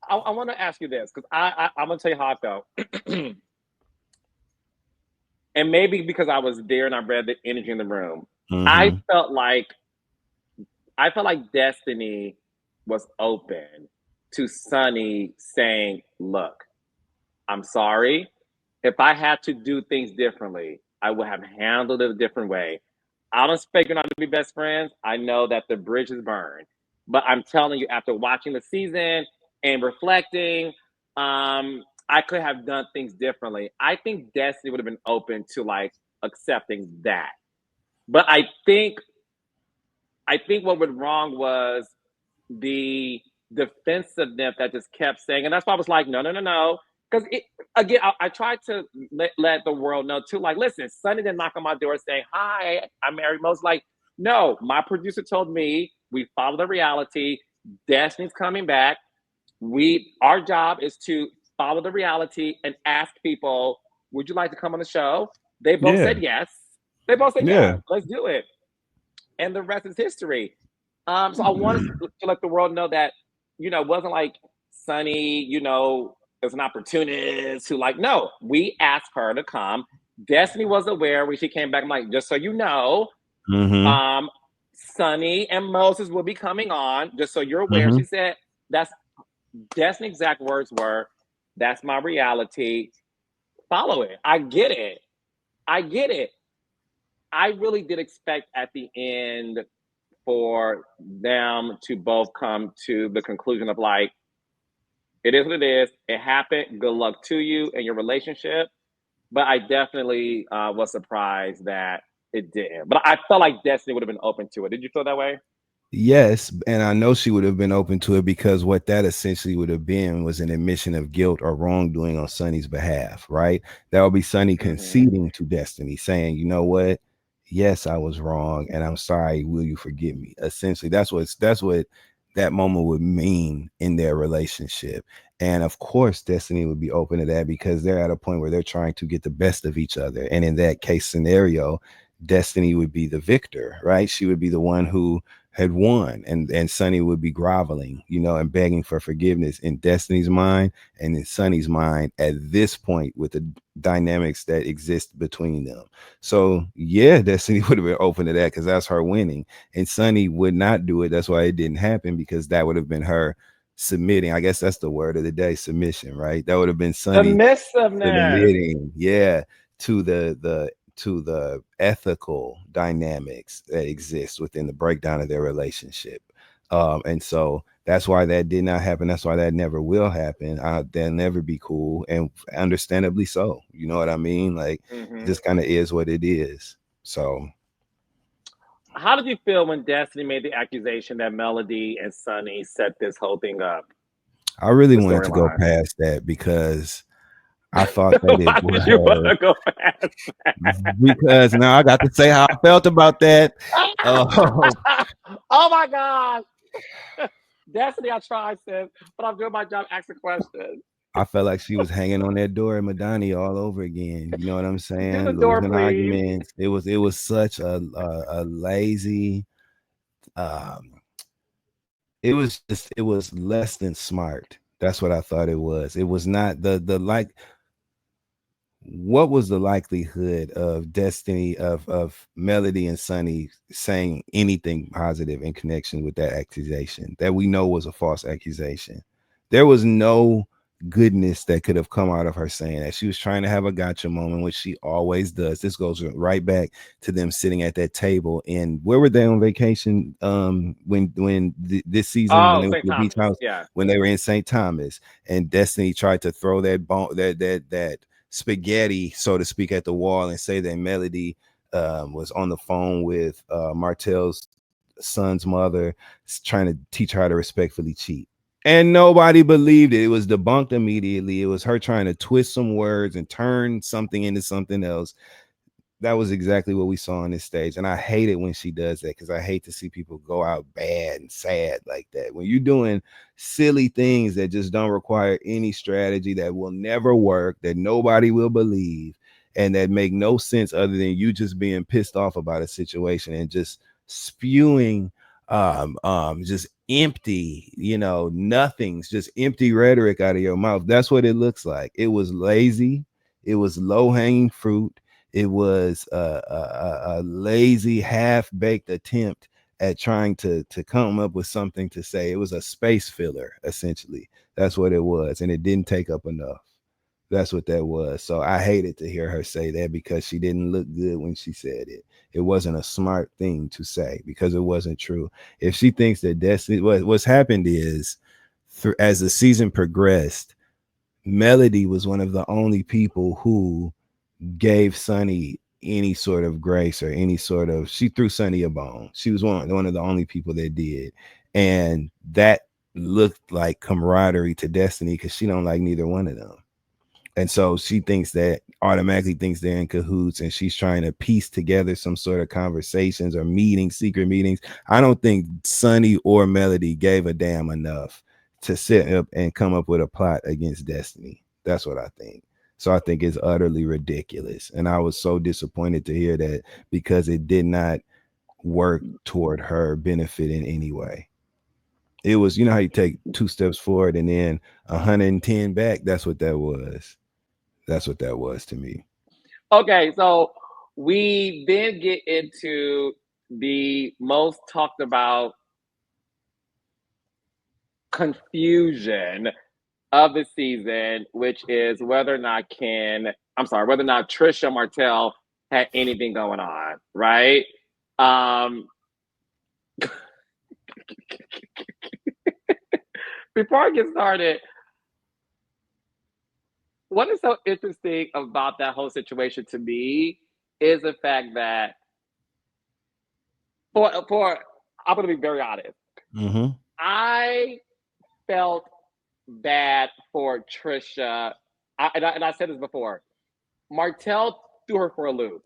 Speaker 1: I want to ask you this because I'm gonna tell you how I felt, and maybe because I was there and I read the energy in the room, I
Speaker 2: Mm-hmm.
Speaker 1: felt like I felt like Destiny was open to Sunny saying, "Look, I'm sorry. If I had to do things differently, I would have handled it a different way. I don't expect you not to be best friends. I know that the bridge is burned. But I'm telling you, after watching the season and reflecting, I could have done things differently. I think Destiny would have been open to like accepting that. But I think what went wrong was the defensiveness that just kept saying, and that's why I was like, no, no, no, no. Because again, I tried to let the world know too. Like, listen, Sonny didn't knock on my door saying, "Hi, I'm Mary Mose." Like, no, my producer told me we follow the reality. Destiny's coming back. Our job is to follow the reality and ask people, "Would you like to come on the show?" They both
Speaker 2: Yeah.
Speaker 1: said yes. They both said
Speaker 2: Yeah.
Speaker 1: yes. Let's do it, and the rest is history. So I wanted to let the world know that, it wasn't like Sunny, is an opportunist who like, no, we asked her to come. Destiny was aware when she came back. I'm like, just so you know,
Speaker 2: Mm-hmm.
Speaker 1: um, Sunny and Moses will be coming on, just so you're aware.
Speaker 2: Mm-hmm.
Speaker 1: She said, that's Destiny's exact words were, that's my reality. Follow it. I get it. I get it. I really did expect at the end for them to both come to the conclusion of like, it is what it is. It happened. Good luck to you and your relationship. But I definitely was surprised that it didn't. But I felt like Destiny would have been open to it. Did you feel that way?
Speaker 2: Yes, and I know she would have been open to it because what that essentially would have been was an admission of guilt or wrongdoing on Sonny's behalf, right? That would be Sonny
Speaker 1: Mm-hmm.
Speaker 2: conceding to Destiny, saying, "You know what? Yes, I was wrong, and I'm sorry. Will you forgive me?" Essentially, that's what that moment would mean in their relationship. And of course, Destiny would be open to that because they're at a point where they're trying to get the best of each other. And in that case scenario, Destiny would be the victor, right? She would be the one who had won, and Sonny would be groveling, and begging for forgiveness in Destiny's mind and in Sonny's mind at this point with the dynamics that exist between them. So yeah, Destiny would have been open to that because that's her winning, and Sonny would not do it. That's why it didn't happen, because that would have been her submitting. I guess that's the word of the day, submission, right? That would have been Sonny
Speaker 1: Submissiveness.
Speaker 2: submitting, yeah, to the ethical dynamics that exist within the breakdown of their relationship. And so that's why that did not happen. That's why that never will happen. They'll never be cool, and understandably so. You know what I mean? Like, it
Speaker 1: Mm-hmm.
Speaker 2: just kind of is what it is. So
Speaker 1: How did you feel when Destiny made the accusation that Melody and Sunny set this whole thing up,
Speaker 2: I really
Speaker 1: the
Speaker 2: wanted to go
Speaker 1: storyline?
Speaker 2: past that because I thought that it
Speaker 1: Why did you want
Speaker 2: was,
Speaker 1: to go past
Speaker 2: because now I got to say how I felt about that. Uh,
Speaker 1: that? Oh my God. Destiny, I tried, sis, but I'm doing my job asking questions.
Speaker 2: I felt like she was hanging on that door at Madani all over again. You know what I'm
Speaker 1: Do the
Speaker 2: saying?
Speaker 1: door,
Speaker 2: Losing
Speaker 1: please.
Speaker 2: arguments. It was such a lazy. Um, it was less than smart. That's what I thought it was. It was not the like. What was the likelihood of Destiny of Melody and Sunny saying anything positive in connection with that accusation that we know was a false accusation? There was no goodness that could have come out of her saying that. She was trying to have a gotcha moment, which she always does. This goes right back to them sitting at that table. And where were they on vacation? This season, when
Speaker 1: Oh,
Speaker 2: they went
Speaker 1: St.
Speaker 2: to the beach
Speaker 1: Thomas.
Speaker 2: house,
Speaker 1: Yeah.
Speaker 2: when they were in St. Thomas, and Destiny tried to throw that bone, that spaghetti, so to speak, at the wall and say that Melody was on the phone with Martell's son's mother, trying to teach her how to respectfully cheat. And nobody believed it. It was debunked immediately. It was her trying to twist some words and turn something into something else. That was exactly what we saw on this stage. And I hate it when she does that, because I hate to see people go out bad and sad like that. When you're doing silly things that just don't require any strategy, that will never work, that nobody will believe, and that make no sense other than you just being pissed off about a situation and just spewing just empty, nothing's just empty rhetoric out of your mouth. That's what it looks like. It was lazy. It was low hanging fruit. It was a lazy, half baked attempt at trying to come up with something to say. It was a space filler, essentially. That's what it was. And it didn't take up enough. That's what that was. So I hated to hear her say that because she didn't look good when she said it. It wasn't a smart thing to say because it wasn't true. If she thinks that Destiny, what's happened is, as the season progressed, Melody was one of the only people who gave Sonny any sort of grace or any sort of, she threw Sonny a bone. She was one of the only people that did. And that looked like camaraderie to Destiny because she don't like neither one of them. And so she thinks that automatically thinks they're in cahoots, and she's trying to piece together some sort of conversations or meetings, secret meetings. I don't think Sonny or Melody gave a damn enough to sit up and come up with a plot against Destiny. That's what I think. So I think it's utterly ridiculous. And I was so disappointed to hear that because it did not work toward her benefit in any way. It was, how you take 2 steps forward and then 110 back. That's what that was. That's what that was to me.
Speaker 1: Okay, so we then get into the most talked about confusion of the season, which is whether or not Trisha and Martel had anything going on, right? Before I get started, what is so interesting about that whole situation to me is the fact that for I'm gonna be very honest.
Speaker 2: Mm-hmm.
Speaker 1: I felt bad for Trisha. I said this before. Martell threw her for a loop.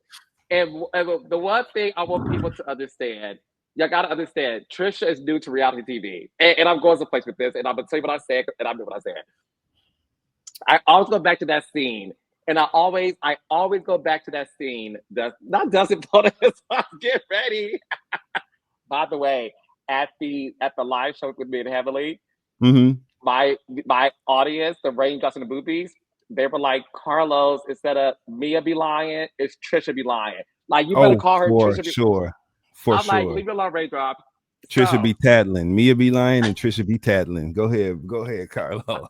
Speaker 1: And the one thing I want people to understand, y'all gotta understand, Trisha is new to reality TV. And I'm going someplace with this, and I'm gonna tell you what I said, and I mean what I said. I always go back to that scene. And I always go back to that scene. Not Dustin Photos. Get ready. By the way, at the live show with me and Heavenly,
Speaker 2: Mm-hmm.
Speaker 1: my audience, the raindrops and the boobies, they were like, Carlos, instead of Mia be lying, it's Trisha be lying. Like, you better
Speaker 2: Oh,
Speaker 1: call her
Speaker 2: for
Speaker 1: Trisha be.
Speaker 2: sure. For
Speaker 1: I'm like,
Speaker 2: sure.
Speaker 1: leave me alone, raindrop.
Speaker 2: Trisha
Speaker 1: So,
Speaker 2: be tattling. Mia be lying and Trisha be tattling. Go ahead. Go ahead, Carlos.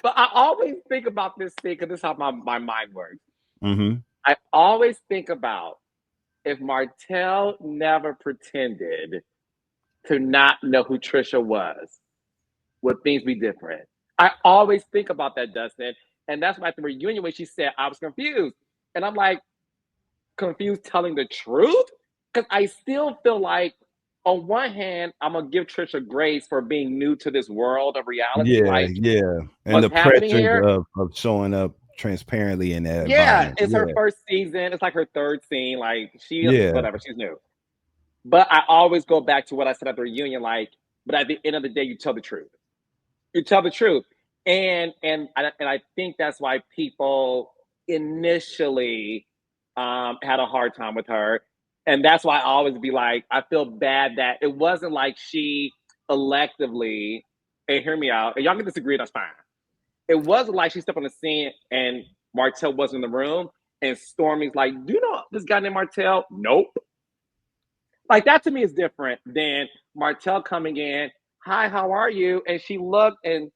Speaker 1: but I always think about this thing because this is how my mind works.
Speaker 2: Mm-hmm.
Speaker 1: I always think about if Martell never pretended to not know who Trisha was, would things be different? I always think about that, Dustin. And that's why at the reunion when she said I was confused. And I'm like, confused telling the truth? Because I still feel like on one hand, I'm gonna give Trisha grace for being new to this world of reality,
Speaker 2: Yeah,
Speaker 1: like
Speaker 2: yeah. And
Speaker 1: what's
Speaker 2: the
Speaker 1: happening
Speaker 2: pressures
Speaker 1: here.
Speaker 2: of showing up transparently in that
Speaker 1: Yeah,
Speaker 2: environment.
Speaker 1: it's her
Speaker 2: Yeah.
Speaker 1: first season. It's like her third scene. Like she
Speaker 2: Yeah.
Speaker 1: whatever, she's new. But I always go back to what I said at the reunion, like, but at the end of the day, you tell the truth. You tell the truth. And I think that's why people initially had a hard time with her. And that's why I always be like, I feel bad that it wasn't like she electively, and hear me out, and y'all can disagree, that's fine. It wasn't like she stepped on the scene and Martell wasn't in the room and Stormy's like, do you know this guy named Martell? Nope. Like that to me is different than Martell coming in, hi, how are you? And she looked and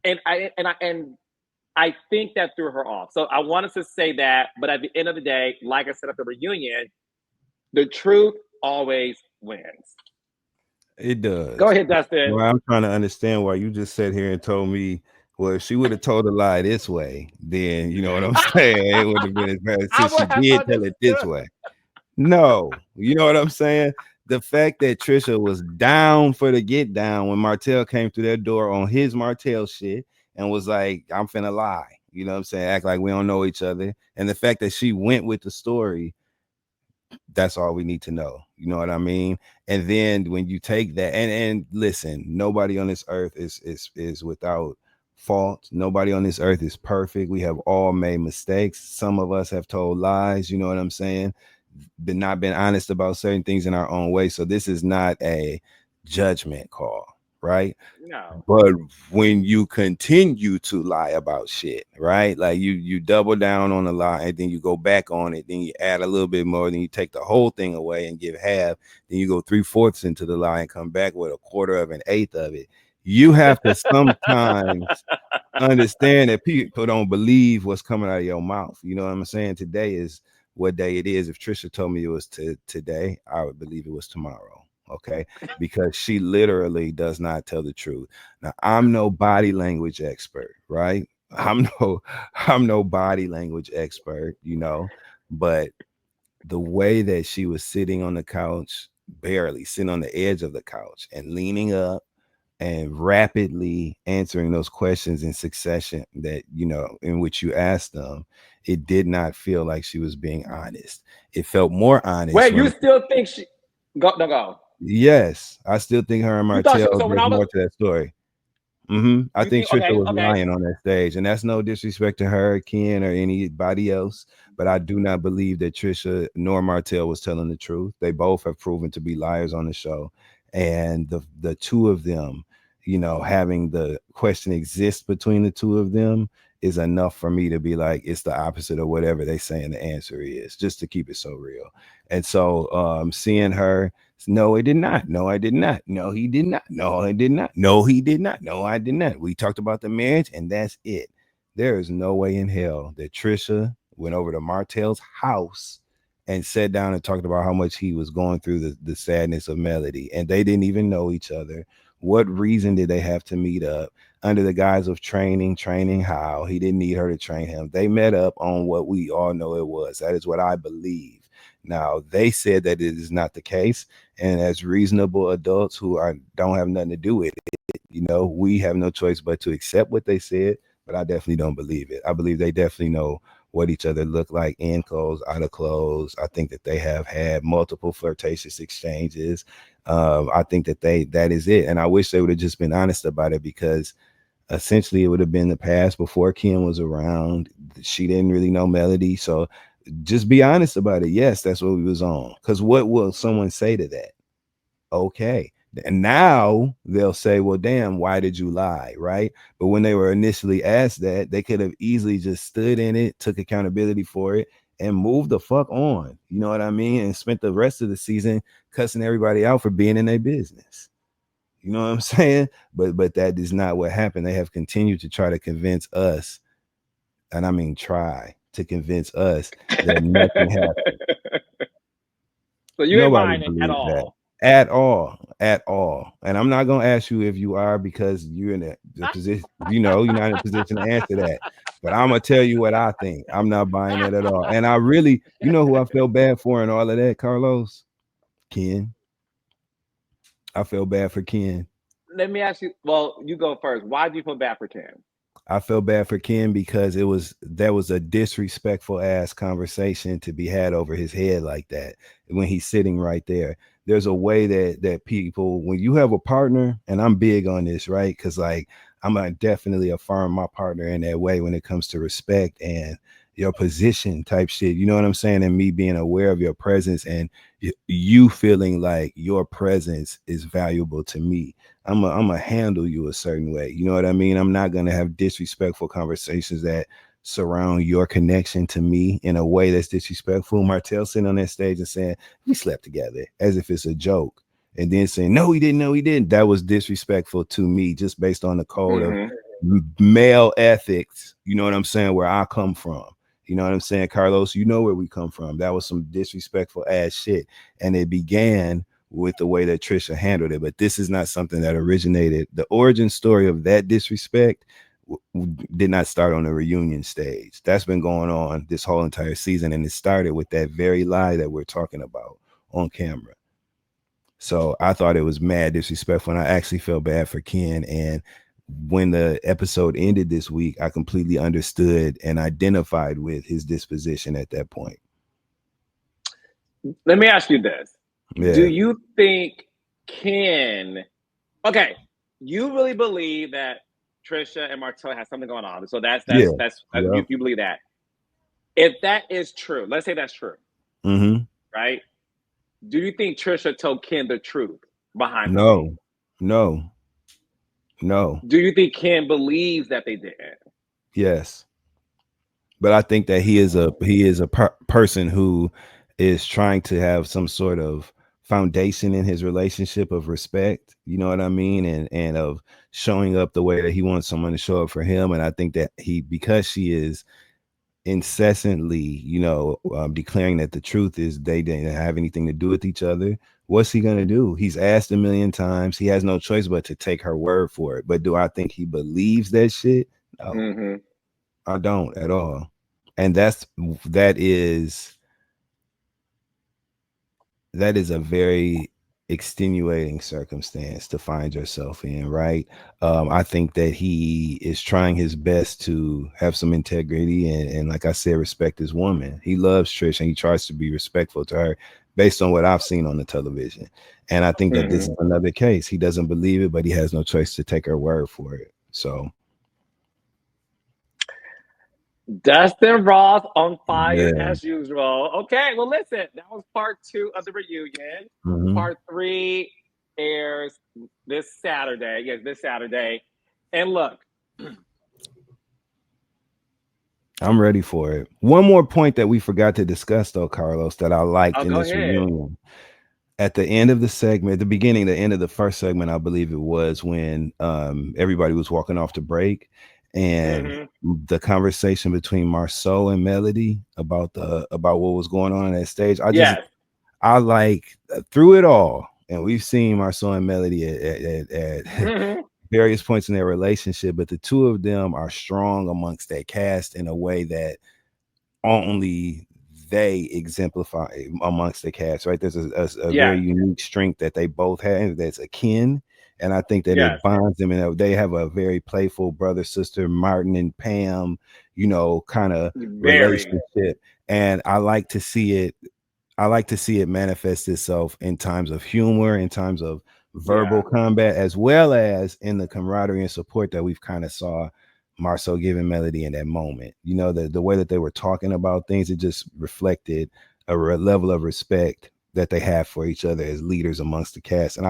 Speaker 1: I think that threw her off. So I wanted to say that, but at the end of the day, like I said at the reunion, the truth always wins.
Speaker 2: It
Speaker 1: Go
Speaker 2: does.
Speaker 1: ahead, Dustin.
Speaker 2: Well, I'm trying to understand why you just sat here and told me, well, if she would have told a lie this way, then you know what I'm saying? It would have been as bad
Speaker 1: I
Speaker 2: since she
Speaker 1: would have
Speaker 2: did tell it this
Speaker 1: understood.
Speaker 2: way. No, you know what I'm saying? The fact that Trisha was down for the get down when Martell came through that door on his Martell shit and was like, I'm finna lie. You know what I'm saying? Act like we don't know each other. And the fact that she went with the story, that's all we need to know. You know what I mean? And then when you take that and listen, nobody on this earth is without fault. Nobody on this earth is perfect. We have all made mistakes. Some of us have told lies, you know what I'm saying? not been honest about certain things in our own way. So this is not a judgment call, right?
Speaker 1: No.
Speaker 2: But when you continue to lie about shit, right? Like you double down on a lie and then you go back on it, then you add a little bit more, then you take the whole thing away and give half, then you go 3/4 into the lie and come back with a quarter of an eighth of it. You have to sometimes understand that people don't believe what's coming out of your mouth. You know what I'm saying? Today is what day it is. If Trisha told me it was today, I would believe it was tomorrow. Okay, because she literally does not tell the truth. Now, I'm no body language expert, right? I'm no I'm no body language expert, you know, but the way that she was sitting on the couch, barely sitting on the edge of the couch and leaning up and rapidly answering those questions in succession that, you know, in which you asked them, it did not feel like she was being honest. It felt more honest
Speaker 1: Wait, you
Speaker 2: when,
Speaker 1: still think she go no go.
Speaker 2: yes, I still think her and
Speaker 1: You thought she,
Speaker 2: Martell,
Speaker 1: so when
Speaker 2: there's
Speaker 1: I was
Speaker 2: more to that story. I
Speaker 1: you
Speaker 2: think
Speaker 1: think
Speaker 2: Trisha
Speaker 1: okay,
Speaker 2: was
Speaker 1: okay.
Speaker 2: lying on that stage, and that's no disrespect to her, Ken, or anybody else. But I do not believe that Trisha nor Martell was telling the truth. They both have proven to be liars on the show, and the two of them, you know, having the question exist between the two of them is enough for me to be like it's the opposite of whatever they saying the answer is, just to keep it so real. And so, seeing her, no, it did not. No, I did not. No, he did not. No, I did not. No, he did not. No, I did not. We talked about the marriage, and that's it. There is no way in hell that Trisha went over to Martell's house and sat down and talked about how much he was going through the sadness of Melody, and they didn't even know each other. What reason did they have to meet up under the guise of training how? He didn't need her to train him. They met up on what we all know it was. That is what I believe. Now, they said that it is not the case, and as reasonable adults who are don't have nothing to do with it, you know, we have no choice but to accept what they said. But I definitely don't believe it. I believe they definitely know what each other look like in clothes, out of clothes. I think that they have had multiple flirtatious exchanges. I think that that is it, and I wish they would have just been honest about it, because essentially it would have been the past before Kim was around. She didn't really know Melody, so just be honest about it. Yes, that's what we was on. Because what will someone say to that? Okay. And now they'll say, well, damn, why did you lie? Right. But when they were initially asked that, they could have easily just stood in it, took accountability for it, and moved the fuck on. You know what I mean? And spent the rest of the season cussing everybody out for being in their business. You know what I'm saying? But that is not what happened. They have continued to try to convince us, and I mean try to convince us that nothing happened.
Speaker 1: So you ain't
Speaker 2: Nobody
Speaker 1: buying it at
Speaker 2: believes that
Speaker 1: all.
Speaker 2: at all. And I'm not gonna ask you if you are, because you're in the position, you know, you're not in a position to answer that. But I'm gonna tell you what I think. I'm not buying that at all. And I really, you know who I felt bad for and all of that, Carlos? Ken. I feel bad for Ken.
Speaker 1: Let me ask you. Well, you go first. Why do you feel bad for Kim?
Speaker 2: I feel bad for Ken because that was a disrespectful ass conversation to be had over his head like that when he's sitting right there. There's a way that people, when you have a partner, and I'm big on this, right? Because like I'm gonna definitely affirm my partner in that way when it comes to respect and your position type shit. You know what I'm saying? And me being aware of your presence and you feeling like your presence is valuable to me. I'm a handle you a certain way. You know what I mean? I'm not gonna have disrespectful conversations that surround your connection to me in a way that's disrespectful. Martell sitting on that stage and saying we slept together as if it's a joke, and then saying no, he didn't. No, he didn't. That was disrespectful to me, just based on the code of
Speaker 1: Mm-hmm.
Speaker 2: male ethics. You know what I'm saying? Where I come from. You know what I'm saying, Carlos? You know where we come from. That was some disrespectful ass shit, and it began with the way that Trisha handled it. But this is not something that originated. The origin story of that disrespect did not start on the reunion stage. That's been going on this whole entire season, and it started with that very lie that we're talking about on camera. So I thought it was mad disrespectful, and I actually felt bad for Ken. And when the episode ended this week, I completely understood and identified with his disposition at that point.
Speaker 1: Let me ask you this: do
Speaker 2: Yeah.
Speaker 1: you think Ken? Okay, you really believe that Trisha and Martell has something going on? So
Speaker 2: Yeah.
Speaker 1: that's
Speaker 2: Yeah.
Speaker 1: you believe that. If that is true, let's say that's true.
Speaker 2: Mm-hmm.
Speaker 1: right? Do you think Trisha told Ken the truth behind the scenes?
Speaker 2: No, no, no.
Speaker 1: Do you think Ken believes that they did?
Speaker 2: Yes, but I think that he is a person who is trying to have some sort of foundation in his relationship of respect. You know what I mean, and of showing up the way that he wants someone to show up for him. And I think that because she is incessantly, declaring that the truth is they didn't have anything to do with each other. What's he gonna do? He's asked a million times. He has no choice but to take her word for it. But do I think he believes that shit? No,
Speaker 1: Mm-hmm.
Speaker 2: I don't at all. And that is a very extenuating circumstance to find yourself in, right? I think that he is trying his best to have some integrity and like I said, respect his woman. He loves Trish and he tries to be respectful to her based on what I've seen on the television. And I think that this
Speaker 1: Mm-hmm.
Speaker 2: is another case. He doesn't believe it, but he has no choice to take her word for it. So
Speaker 1: Dustin Ross on fire
Speaker 2: yeah.
Speaker 1: as usual. Okay, well, listen, that was part 2 of the reunion.
Speaker 2: Mm-hmm.
Speaker 1: Part 3 airs this Saturday. Yes, this Saturday. And look,
Speaker 2: I'm ready for it. One more point that we forgot to discuss, though, Carlos, that I liked
Speaker 1: I'll
Speaker 2: in
Speaker 1: go
Speaker 2: this
Speaker 1: ahead.
Speaker 2: reunion. At the end of the segment, the beginning, the end of the first segment, I believe it was when everybody was walking off to break, and
Speaker 1: Mm-hmm.
Speaker 2: the conversation between Marceau and Melody about what was going on that stage.
Speaker 1: Yes.
Speaker 2: I like through it all, and we've seen Marceau and Melody at
Speaker 1: Mm-hmm.
Speaker 2: various points in their relationship, but the two of them are strong amongst that cast in a way that only they exemplify amongst the cast, right? There's a very
Speaker 1: Yes.
Speaker 2: unique strength that they both have that's akin. And I think that it
Speaker 1: Yes.
Speaker 2: bonds them, and they have a very playful brother sister, Martin and Pam, kind of
Speaker 1: Very.
Speaker 2: relationship. And I like to see it manifest itself in times of humor, in times of verbal
Speaker 1: Yeah.
Speaker 2: combat, as well as in the camaraderie and support that we've kind of saw Marcel giving Melody in that moment. The way that they were talking about things, it just reflected a level of respect that they have for each other as leaders amongst the cast. And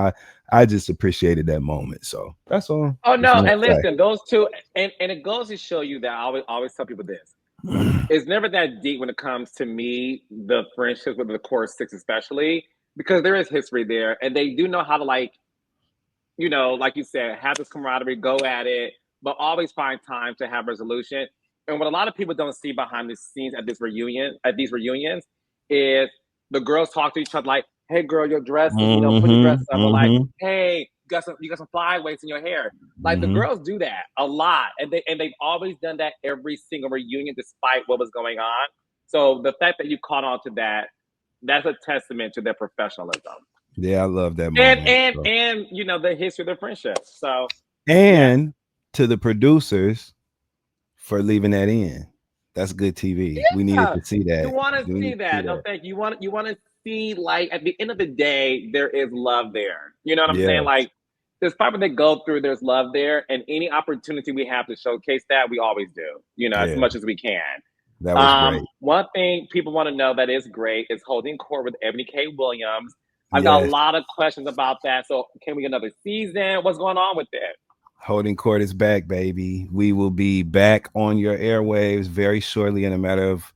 Speaker 2: I just appreciated that moment. So that's all.
Speaker 1: Oh
Speaker 2: Just
Speaker 1: no,
Speaker 2: want
Speaker 1: and
Speaker 2: to
Speaker 1: listen, those two, and it goes to show you that I always tell people this.
Speaker 2: say.
Speaker 1: It's never that deep when it comes to me, the friendships with the core 6 especially, because there is history there, and they do know how to, like, like you said, have this camaraderie, go at it, but always find time to have resolution. And what a lot of people don't see behind the scenes at these reunions, is the girls talk to each other like, "Hey, girl, your dress is, put your dress
Speaker 2: Mm-hmm.
Speaker 1: up," or like,
Speaker 2: Mm-hmm.
Speaker 1: "Hey, you got some flyaways in your hair." Like the
Speaker 2: Mm-hmm.
Speaker 1: girls do that a lot, and they've always done that every single reunion, despite what was going on. So the fact that you caught on to that, that's a testament to their professionalism
Speaker 2: Yeah, I love that
Speaker 1: and
Speaker 2: moment.
Speaker 1: and
Speaker 2: So.
Speaker 1: and the history of their friendship. So yes,
Speaker 2: And to the producers for leaving that in. That's good TV. We needed
Speaker 1: yeah,
Speaker 2: to see
Speaker 1: you
Speaker 2: that.
Speaker 1: want to
Speaker 2: We
Speaker 1: see
Speaker 2: need to see
Speaker 1: that. No,
Speaker 2: that.
Speaker 1: thank you. You want to see, like, at the end of the day, there is love there. You know what I'm saying?
Speaker 2: Yes.
Speaker 1: Like, there's probably they go through. There's love there, and any opportunity we have to showcase that, we always do. As
Speaker 2: Yeah.
Speaker 1: much as we can.
Speaker 2: That was great.
Speaker 1: One thing people want to know that is great is holding court with Ebony K. Williams. I've got a
Speaker 2: Yes.
Speaker 1: lot of questions about that. So, can we get another season? What's going on with it?
Speaker 2: Holding Court is back, baby. We will be back on your airwaves very shortly in a matter of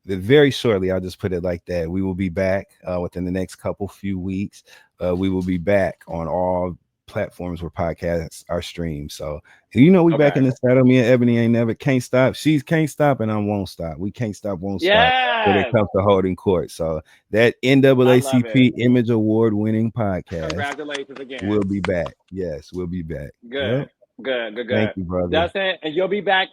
Speaker 2: very shortly. I'll just put it like that. We will be back within the next few weeks. We will be back on all platforms where podcasts are streamed. So we back
Speaker 1: Okay.
Speaker 2: in the saddle. Me and Ebony ain't never can't stop. She's can't stop, and I won't stop. We can't stop, won't stop when it
Speaker 1: Yes.
Speaker 2: comes to Holding Court. So that
Speaker 1: I love it.
Speaker 2: NAACP Image Award winning podcast
Speaker 1: Congratulations again.
Speaker 2: will be back. Yes, we'll be back. Yep.
Speaker 1: Good. Good. Good.
Speaker 2: Thank
Speaker 1: Good.
Speaker 2: you, brother.
Speaker 1: Dustin, and you'll be back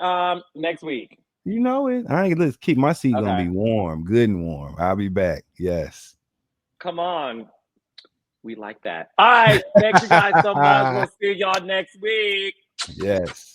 Speaker 1: next week.
Speaker 2: You know it. I ain't let's keep my seat gonna
Speaker 1: Okay.
Speaker 2: be warm, good and warm. I'll be back. Yes.
Speaker 1: Come on. We like that. All right. Thank you guys so much. We'll see y'all next week.
Speaker 2: Yes.